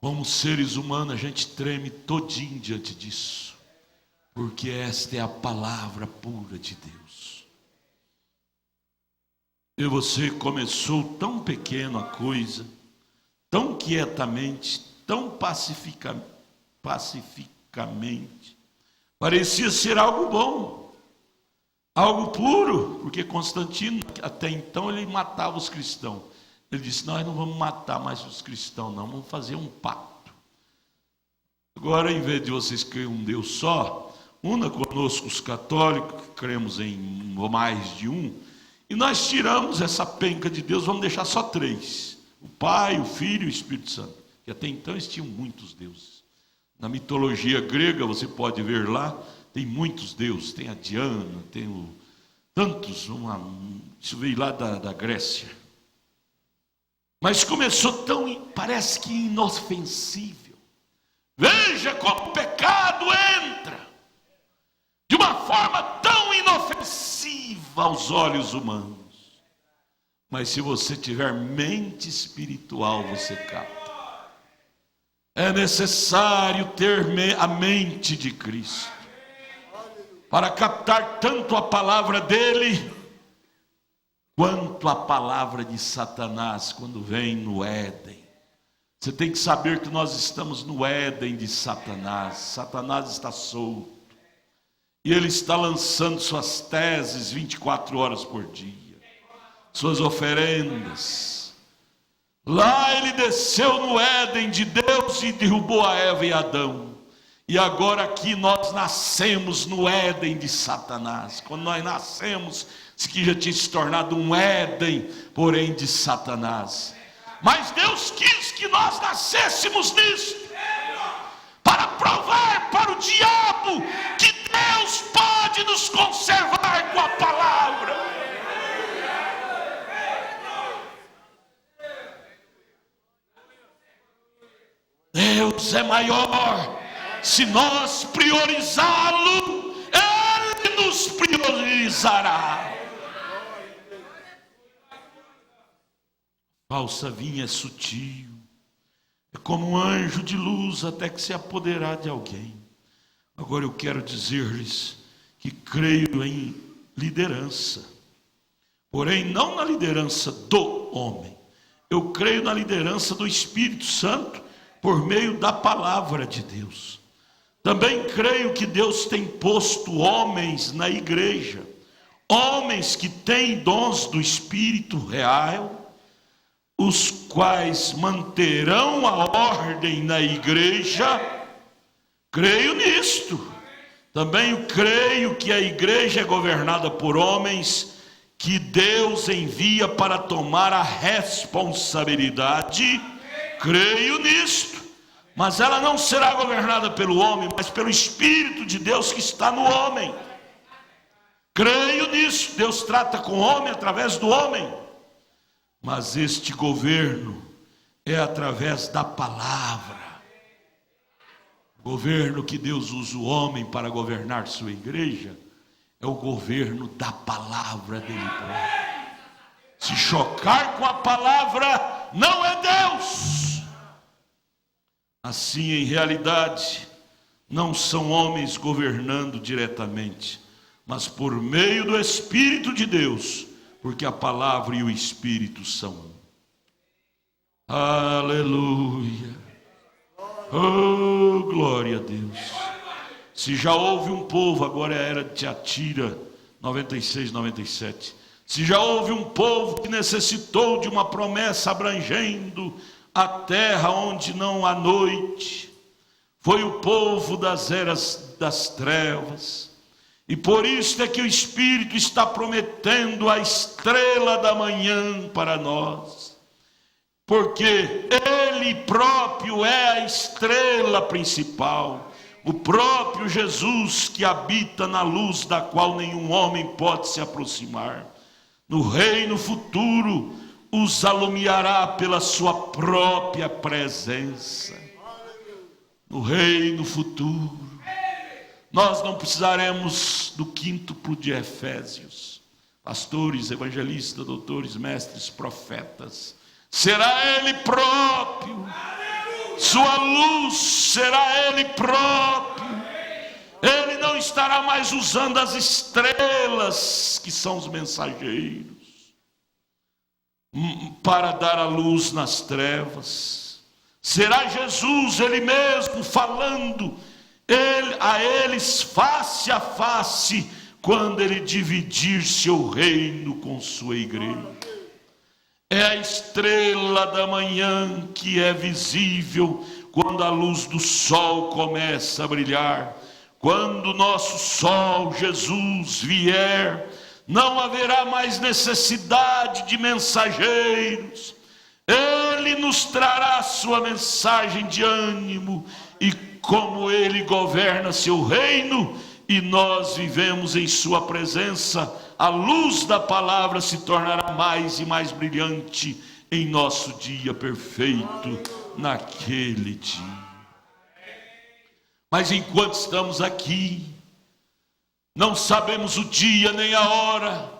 [SPEAKER 4] Como seres humanos, a gente treme todinho diante disso, porque esta é a palavra pura de Deus. E você começou tão pequeno a coisa, tão quietamente, tão pacificamente, parecia ser algo bom. algo puro, porque Constantino, até então, ele matava os cristãos. Ele disse: nós não vamos matar mais os cristãos, não, vamos fazer um pacto. Agora, em vez de vocês crerem um Deus só, una conosco os católicos, que cremos em mais de um, e nós tiramos essa penca de Deus, vamos deixar só 3: o Pai, o Filho e o Espírito Santo, que até então existiam muitos deuses. Na mitologia grega, você pode ver lá, tem muitos deuses, tem a Diana, tem tantos, isso veio lá da Grécia. Mas começou parece que inofensível. Veja como o pecado entra de uma forma tão inofensiva aos olhos humanos. Mas se você tiver mente espiritual, você capta. É necessário ter a mente de Cristo para captar tanto a palavra dele quanto a palavra de Satanás quando vem no Éden. Você tem que saber que nós estamos no Éden de Satanás. Satanás está solto e ele está lançando suas teses 24 horas por dia, suas oferendas. Lá ele desceu no Éden de Deus e derrubou a Eva e Adão. E agora aqui nós nascemos no Éden de Satanás. Quando nós nascemos, isso que já tinha se tornado um Éden, porém de Satanás. Mas Deus quis que nós nascêssemos nisso, para provar para o diabo que Deus pode nos conservar com a palavra. Deus é maior. Se nós priorizá-lo, Ele nos priorizará. A falsa vinha é sutil, é como um anjo de luz até que se apoderar de alguém. Agora eu quero dizer-lhes que creio em liderança, porém não na liderança do homem. Eu creio na liderança do Espírito Santo por meio da palavra de Deus. Também creio que Deus tem posto homens na igreja, homens que têm dons do Espírito real, os quais manterão a ordem na igreja. Creio nisto. Também creio que a igreja é governada por homens que Deus envia para tomar a responsabilidade. Creio nisto. Mas ela não será governada pelo homem, mas pelo Espírito de Deus que está no homem. Creio nisso. Deus trata com o homem através do homem. Mas este governo é através da palavra. O governo que Deus usa o homem para governar sua igreja é o governo da palavra dele próprio. Se chocar com a palavra, não é Deus. Assim, em realidade, não são homens governando diretamente, mas por meio do Espírito de Deus, porque a palavra e o Espírito são um. Aleluia! Oh, glória a Deus! Se já houve um povo, agora é a era de Tiatira, 96, 97. Se já houve um povo que necessitou de uma promessa abrangendo a terra onde não há noite, foi o povo das eras das trevas. E por isso é que o Espírito está prometendo a estrela da manhã para nós, porque Ele próprio é a estrela principal, o próprio Jesus que habita na luz da qual nenhum homem pode se aproximar. No reino futuro os alumiará pela sua própria presença. No reino futuro nós não precisaremos do quíntuplo de Efésios, pastores, evangelistas, doutores, mestres, profetas. Será Ele próprio, sua luz será Ele próprio. Ele não estará mais usando as estrelas, que são os mensageiros, para dar a luz nas trevas. Será Jesus Ele mesmo falando a eles face a face, quando Ele dividir seu reino com sua igreja. É a estrela da manhã que é visível quando a luz do sol começa a brilhar. Quando o nosso sol, Jesus, vier, não haverá mais necessidade de mensageiros. Ele nos trará a sua mensagem de ânimo, e como Ele governa seu reino e nós vivemos em sua presença, a luz da palavra se tornará mais e mais brilhante em nosso dia perfeito, naquele dia. Mas enquanto estamos aqui, não sabemos o dia nem a hora.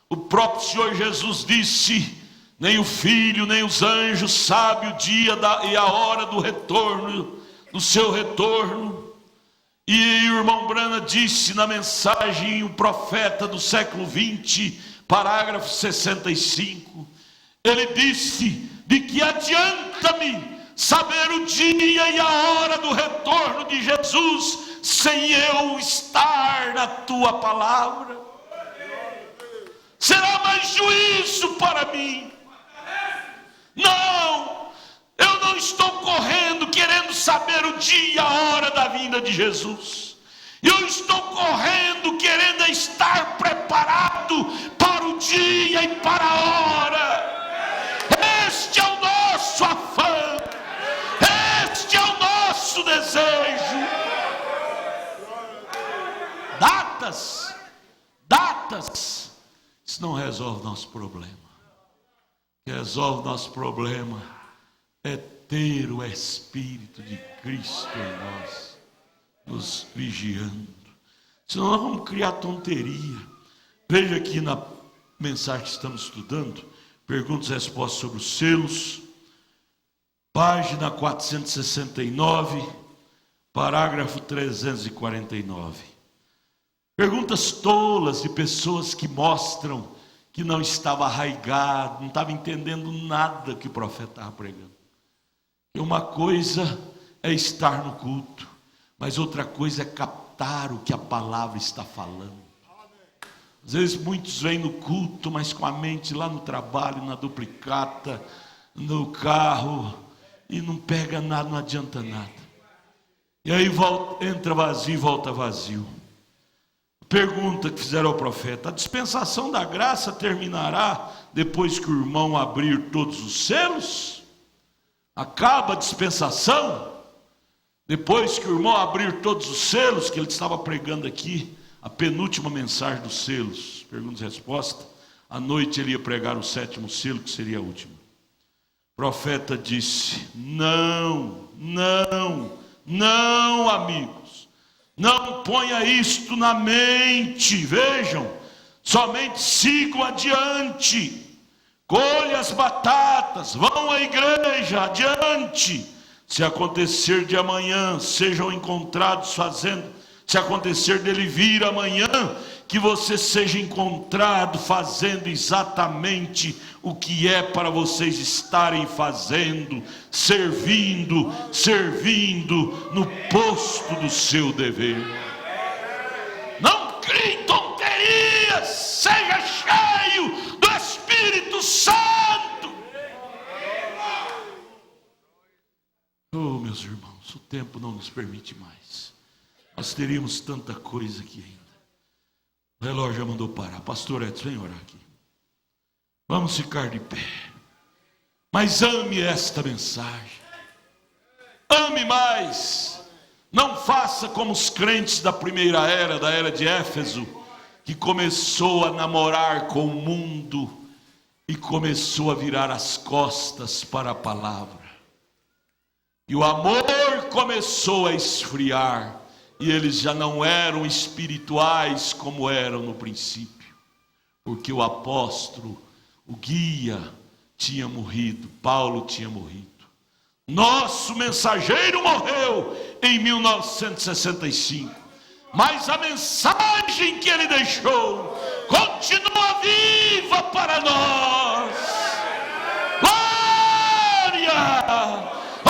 [SPEAKER 4] O próprio Senhor Jesus disse: nem o Filho, nem os anjos sabem o dia e a hora do retorno, do seu retorno. E o irmão Branham disse na mensagem, o profeta do século 20, parágrafo 65, ele disse: de que adianta-me saber o dia e a hora do retorno de Jesus, sem eu estar na tua palavra? Será mais juízo para mim? Não, eu não estou correndo querendo saber o dia e a hora da vinda de Jesus. Eu estou correndo querendo estar preparado para o dia e para a hora. Este é o nosso afã, este é o nosso desejo. Datas, isso não resolve nosso problema. O que resolve nosso problema é ter o Espírito de Cristo em nós, nos vigiando. Senão nós vamos criar tonteria. Veja aqui na mensagem que estamos estudando, perguntas e respostas sobre os selos, página 469, parágrafo 349. Perguntas tolas de pessoas que mostram que não estava arraigado, não estava entendendo nada que o profeta estava pregando. E uma coisa é estar no culto, mas outra coisa é captar o que a palavra está falando. Às vezes muitos vêm no culto, mas com a mente lá no trabalho, na duplicata, no carro, e não pega nada, não adianta nada. E aí entra vazio e volta vazio. Pergunta que fizeram ao profeta: a dispensação da graça terminará depois que o irmão abrir todos os selos? Acaba a dispensação depois que o irmão abrir todos os selos? Que ele estava pregando aqui a penúltima mensagem dos selos. Pergunta e resposta. À noite ele ia pregar o 7º selo, que seria a última. O profeta disse: não, amigos, não ponha isto na mente. Vejam, somente sigam adiante, colhe as batatas, vão à igreja, adiante. Se acontecer de amanhã, sejam encontrados fazendo, se acontecer dele vir amanhã, que você seja encontrado fazendo exatamente o que é para vocês estarem fazendo, servindo no posto do seu dever. Não crie tonterias, seja cheio do Espírito Santo. Oh, meus irmãos, o tempo não nos permite mais. Nós teríamos tanta coisa aqui ainda. O relógio já mandou parar. Pastor Edson, vem orar aqui. Vamos ficar de pé. Mas ame esta mensagem. Ame mais. Não faça como os crentes da primeira era, da era de Éfeso, que começou a namorar com o mundo e começou a virar as costas para a palavra. E o amor começou a esfriar. E eles já não eram espirituais como eram no princípio. Porque o apóstolo, o guia, tinha morrido. Paulo tinha morrido. Nosso mensageiro morreu em 1965. Mas a mensagem que ele deixou continua viva para nós. Glória!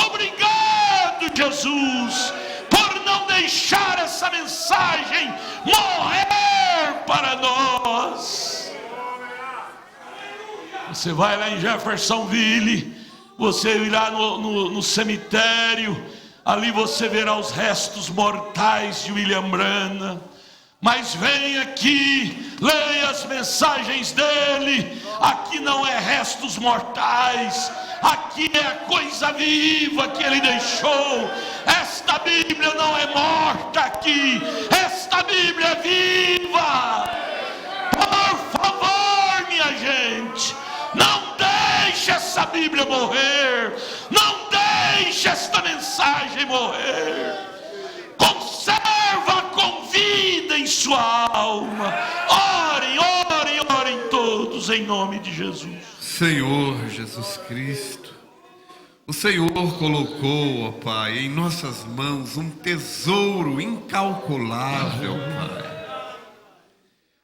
[SPEAKER 4] Obrigado, Jesus, por não deixar essa mensagem morrer para paz. Você vai lá em Jeffersonville, você irá no cemitério, ali você verá os restos mortais de William Branham. Mas vem aqui, leia as mensagens dele. Aqui não é restos mortais, aqui é a coisa viva que ele deixou. Esta Bíblia não é morta aqui, esta Bíblia é viva. Por favor, minha gente, não deixe essa Bíblia morrer, não deixe esta mensagem morrer. Conserva com vida em sua alma. Orem, orem, orem todos em nome de Jesus.
[SPEAKER 5] Senhor Jesus Cristo, o Senhor colocou, ó Pai, em nossas mãos um tesouro incalculável, Pai.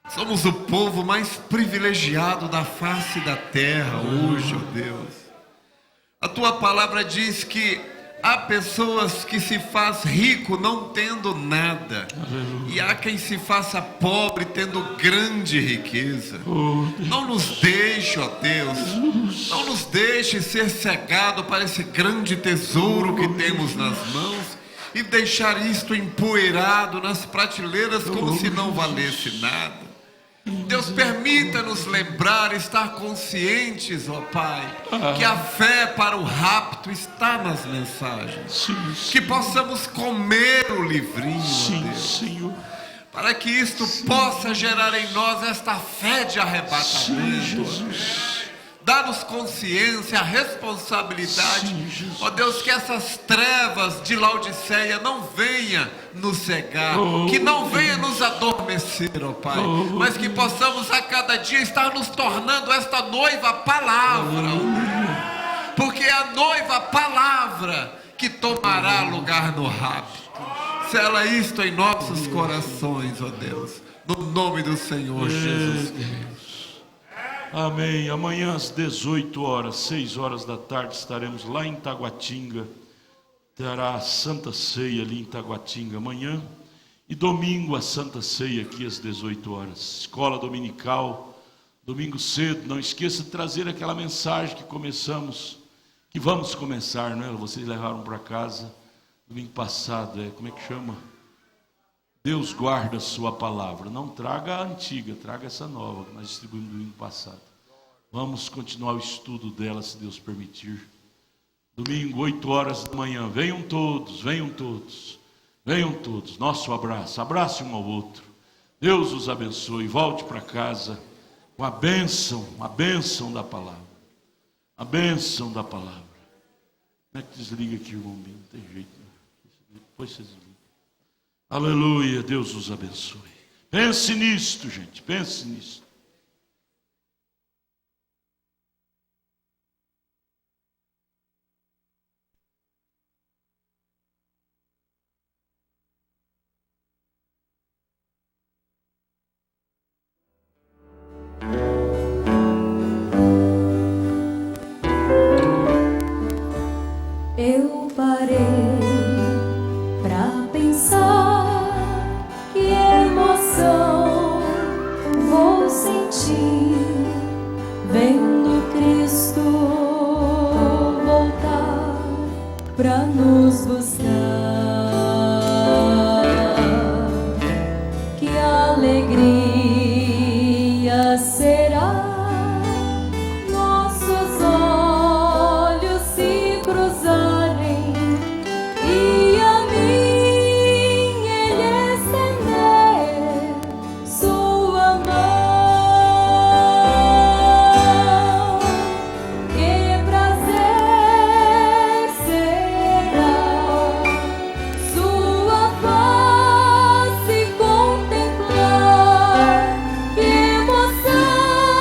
[SPEAKER 5] Somos o povo mais privilegiado da face da terra hoje, ó Deus. A tua palavra diz que há pessoas que se faz rico não tendo nada. Aleluia. E há quem se faça pobre tendo grande riqueza. Não nos deixe, ó Deus, não nos deixe ser cegado para esse grande tesouro que temos nas mãos e deixar isto empoeirado nas prateleiras como se não valesse nada. Deus, permita-nos lembrar, estar conscientes, ó Pai, que a fé para o rapto está nas mensagens. Que possamos comer o livrinho, ó Deus,
[SPEAKER 4] Senhor,
[SPEAKER 5] para que isto possa gerar em nós esta fé de arrebatamento. Dá-nos consciência, a responsabilidade, ó Deus, que essas trevas de Laodiceia não venha nos cegar, que não venha nos adormecer, ó Pai, mas que possamos a cada dia estar nos tornando esta noiva palavra, porque é a noiva palavra que tomará lugar no rapto. Sela isto em nossos corações, ó Deus, no nome do Senhor Jesus Cristo.
[SPEAKER 4] Amém. Amanhã às 18 horas, 6 horas da tarde, estaremos lá em Taguatinga. Terá a Santa Ceia ali em Taguatinga amanhã. E domingo a Santa Ceia aqui às 18 horas. Escola dominical, domingo cedo. Não esqueça de trazer aquela mensagem que começamos, que vamos começar, né? Vocês levaram para casa domingo passado. Como é que chama? Deus guarda a sua palavra. Não traga a antiga, traga essa nova que nós distribuímos no domingo passado. Vamos continuar o estudo dela, se Deus permitir. Domingo, 8 horas da manhã. Venham todos, venham todos. Venham todos. Nosso abraço. Abrace um ao outro. Deus os abençoe. Volte para casa com a bênção da palavra. A bênção da palavra. Como é que desliga aqui, irmão? Não tem jeito, né? Depois vocês desligam. Aleluia, Deus os abençoe. Pense nisto, gente, pense nisto.
[SPEAKER 6] Eu parei pra pensar. Que emoção vou sentir vendo Cristo voltar pra nos buscar. Que alegria será nossos olhos se cruzarem e a mim sua mão. Que prazer será sua face contemplar. Que emoção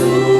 [SPEAKER 6] Jesus.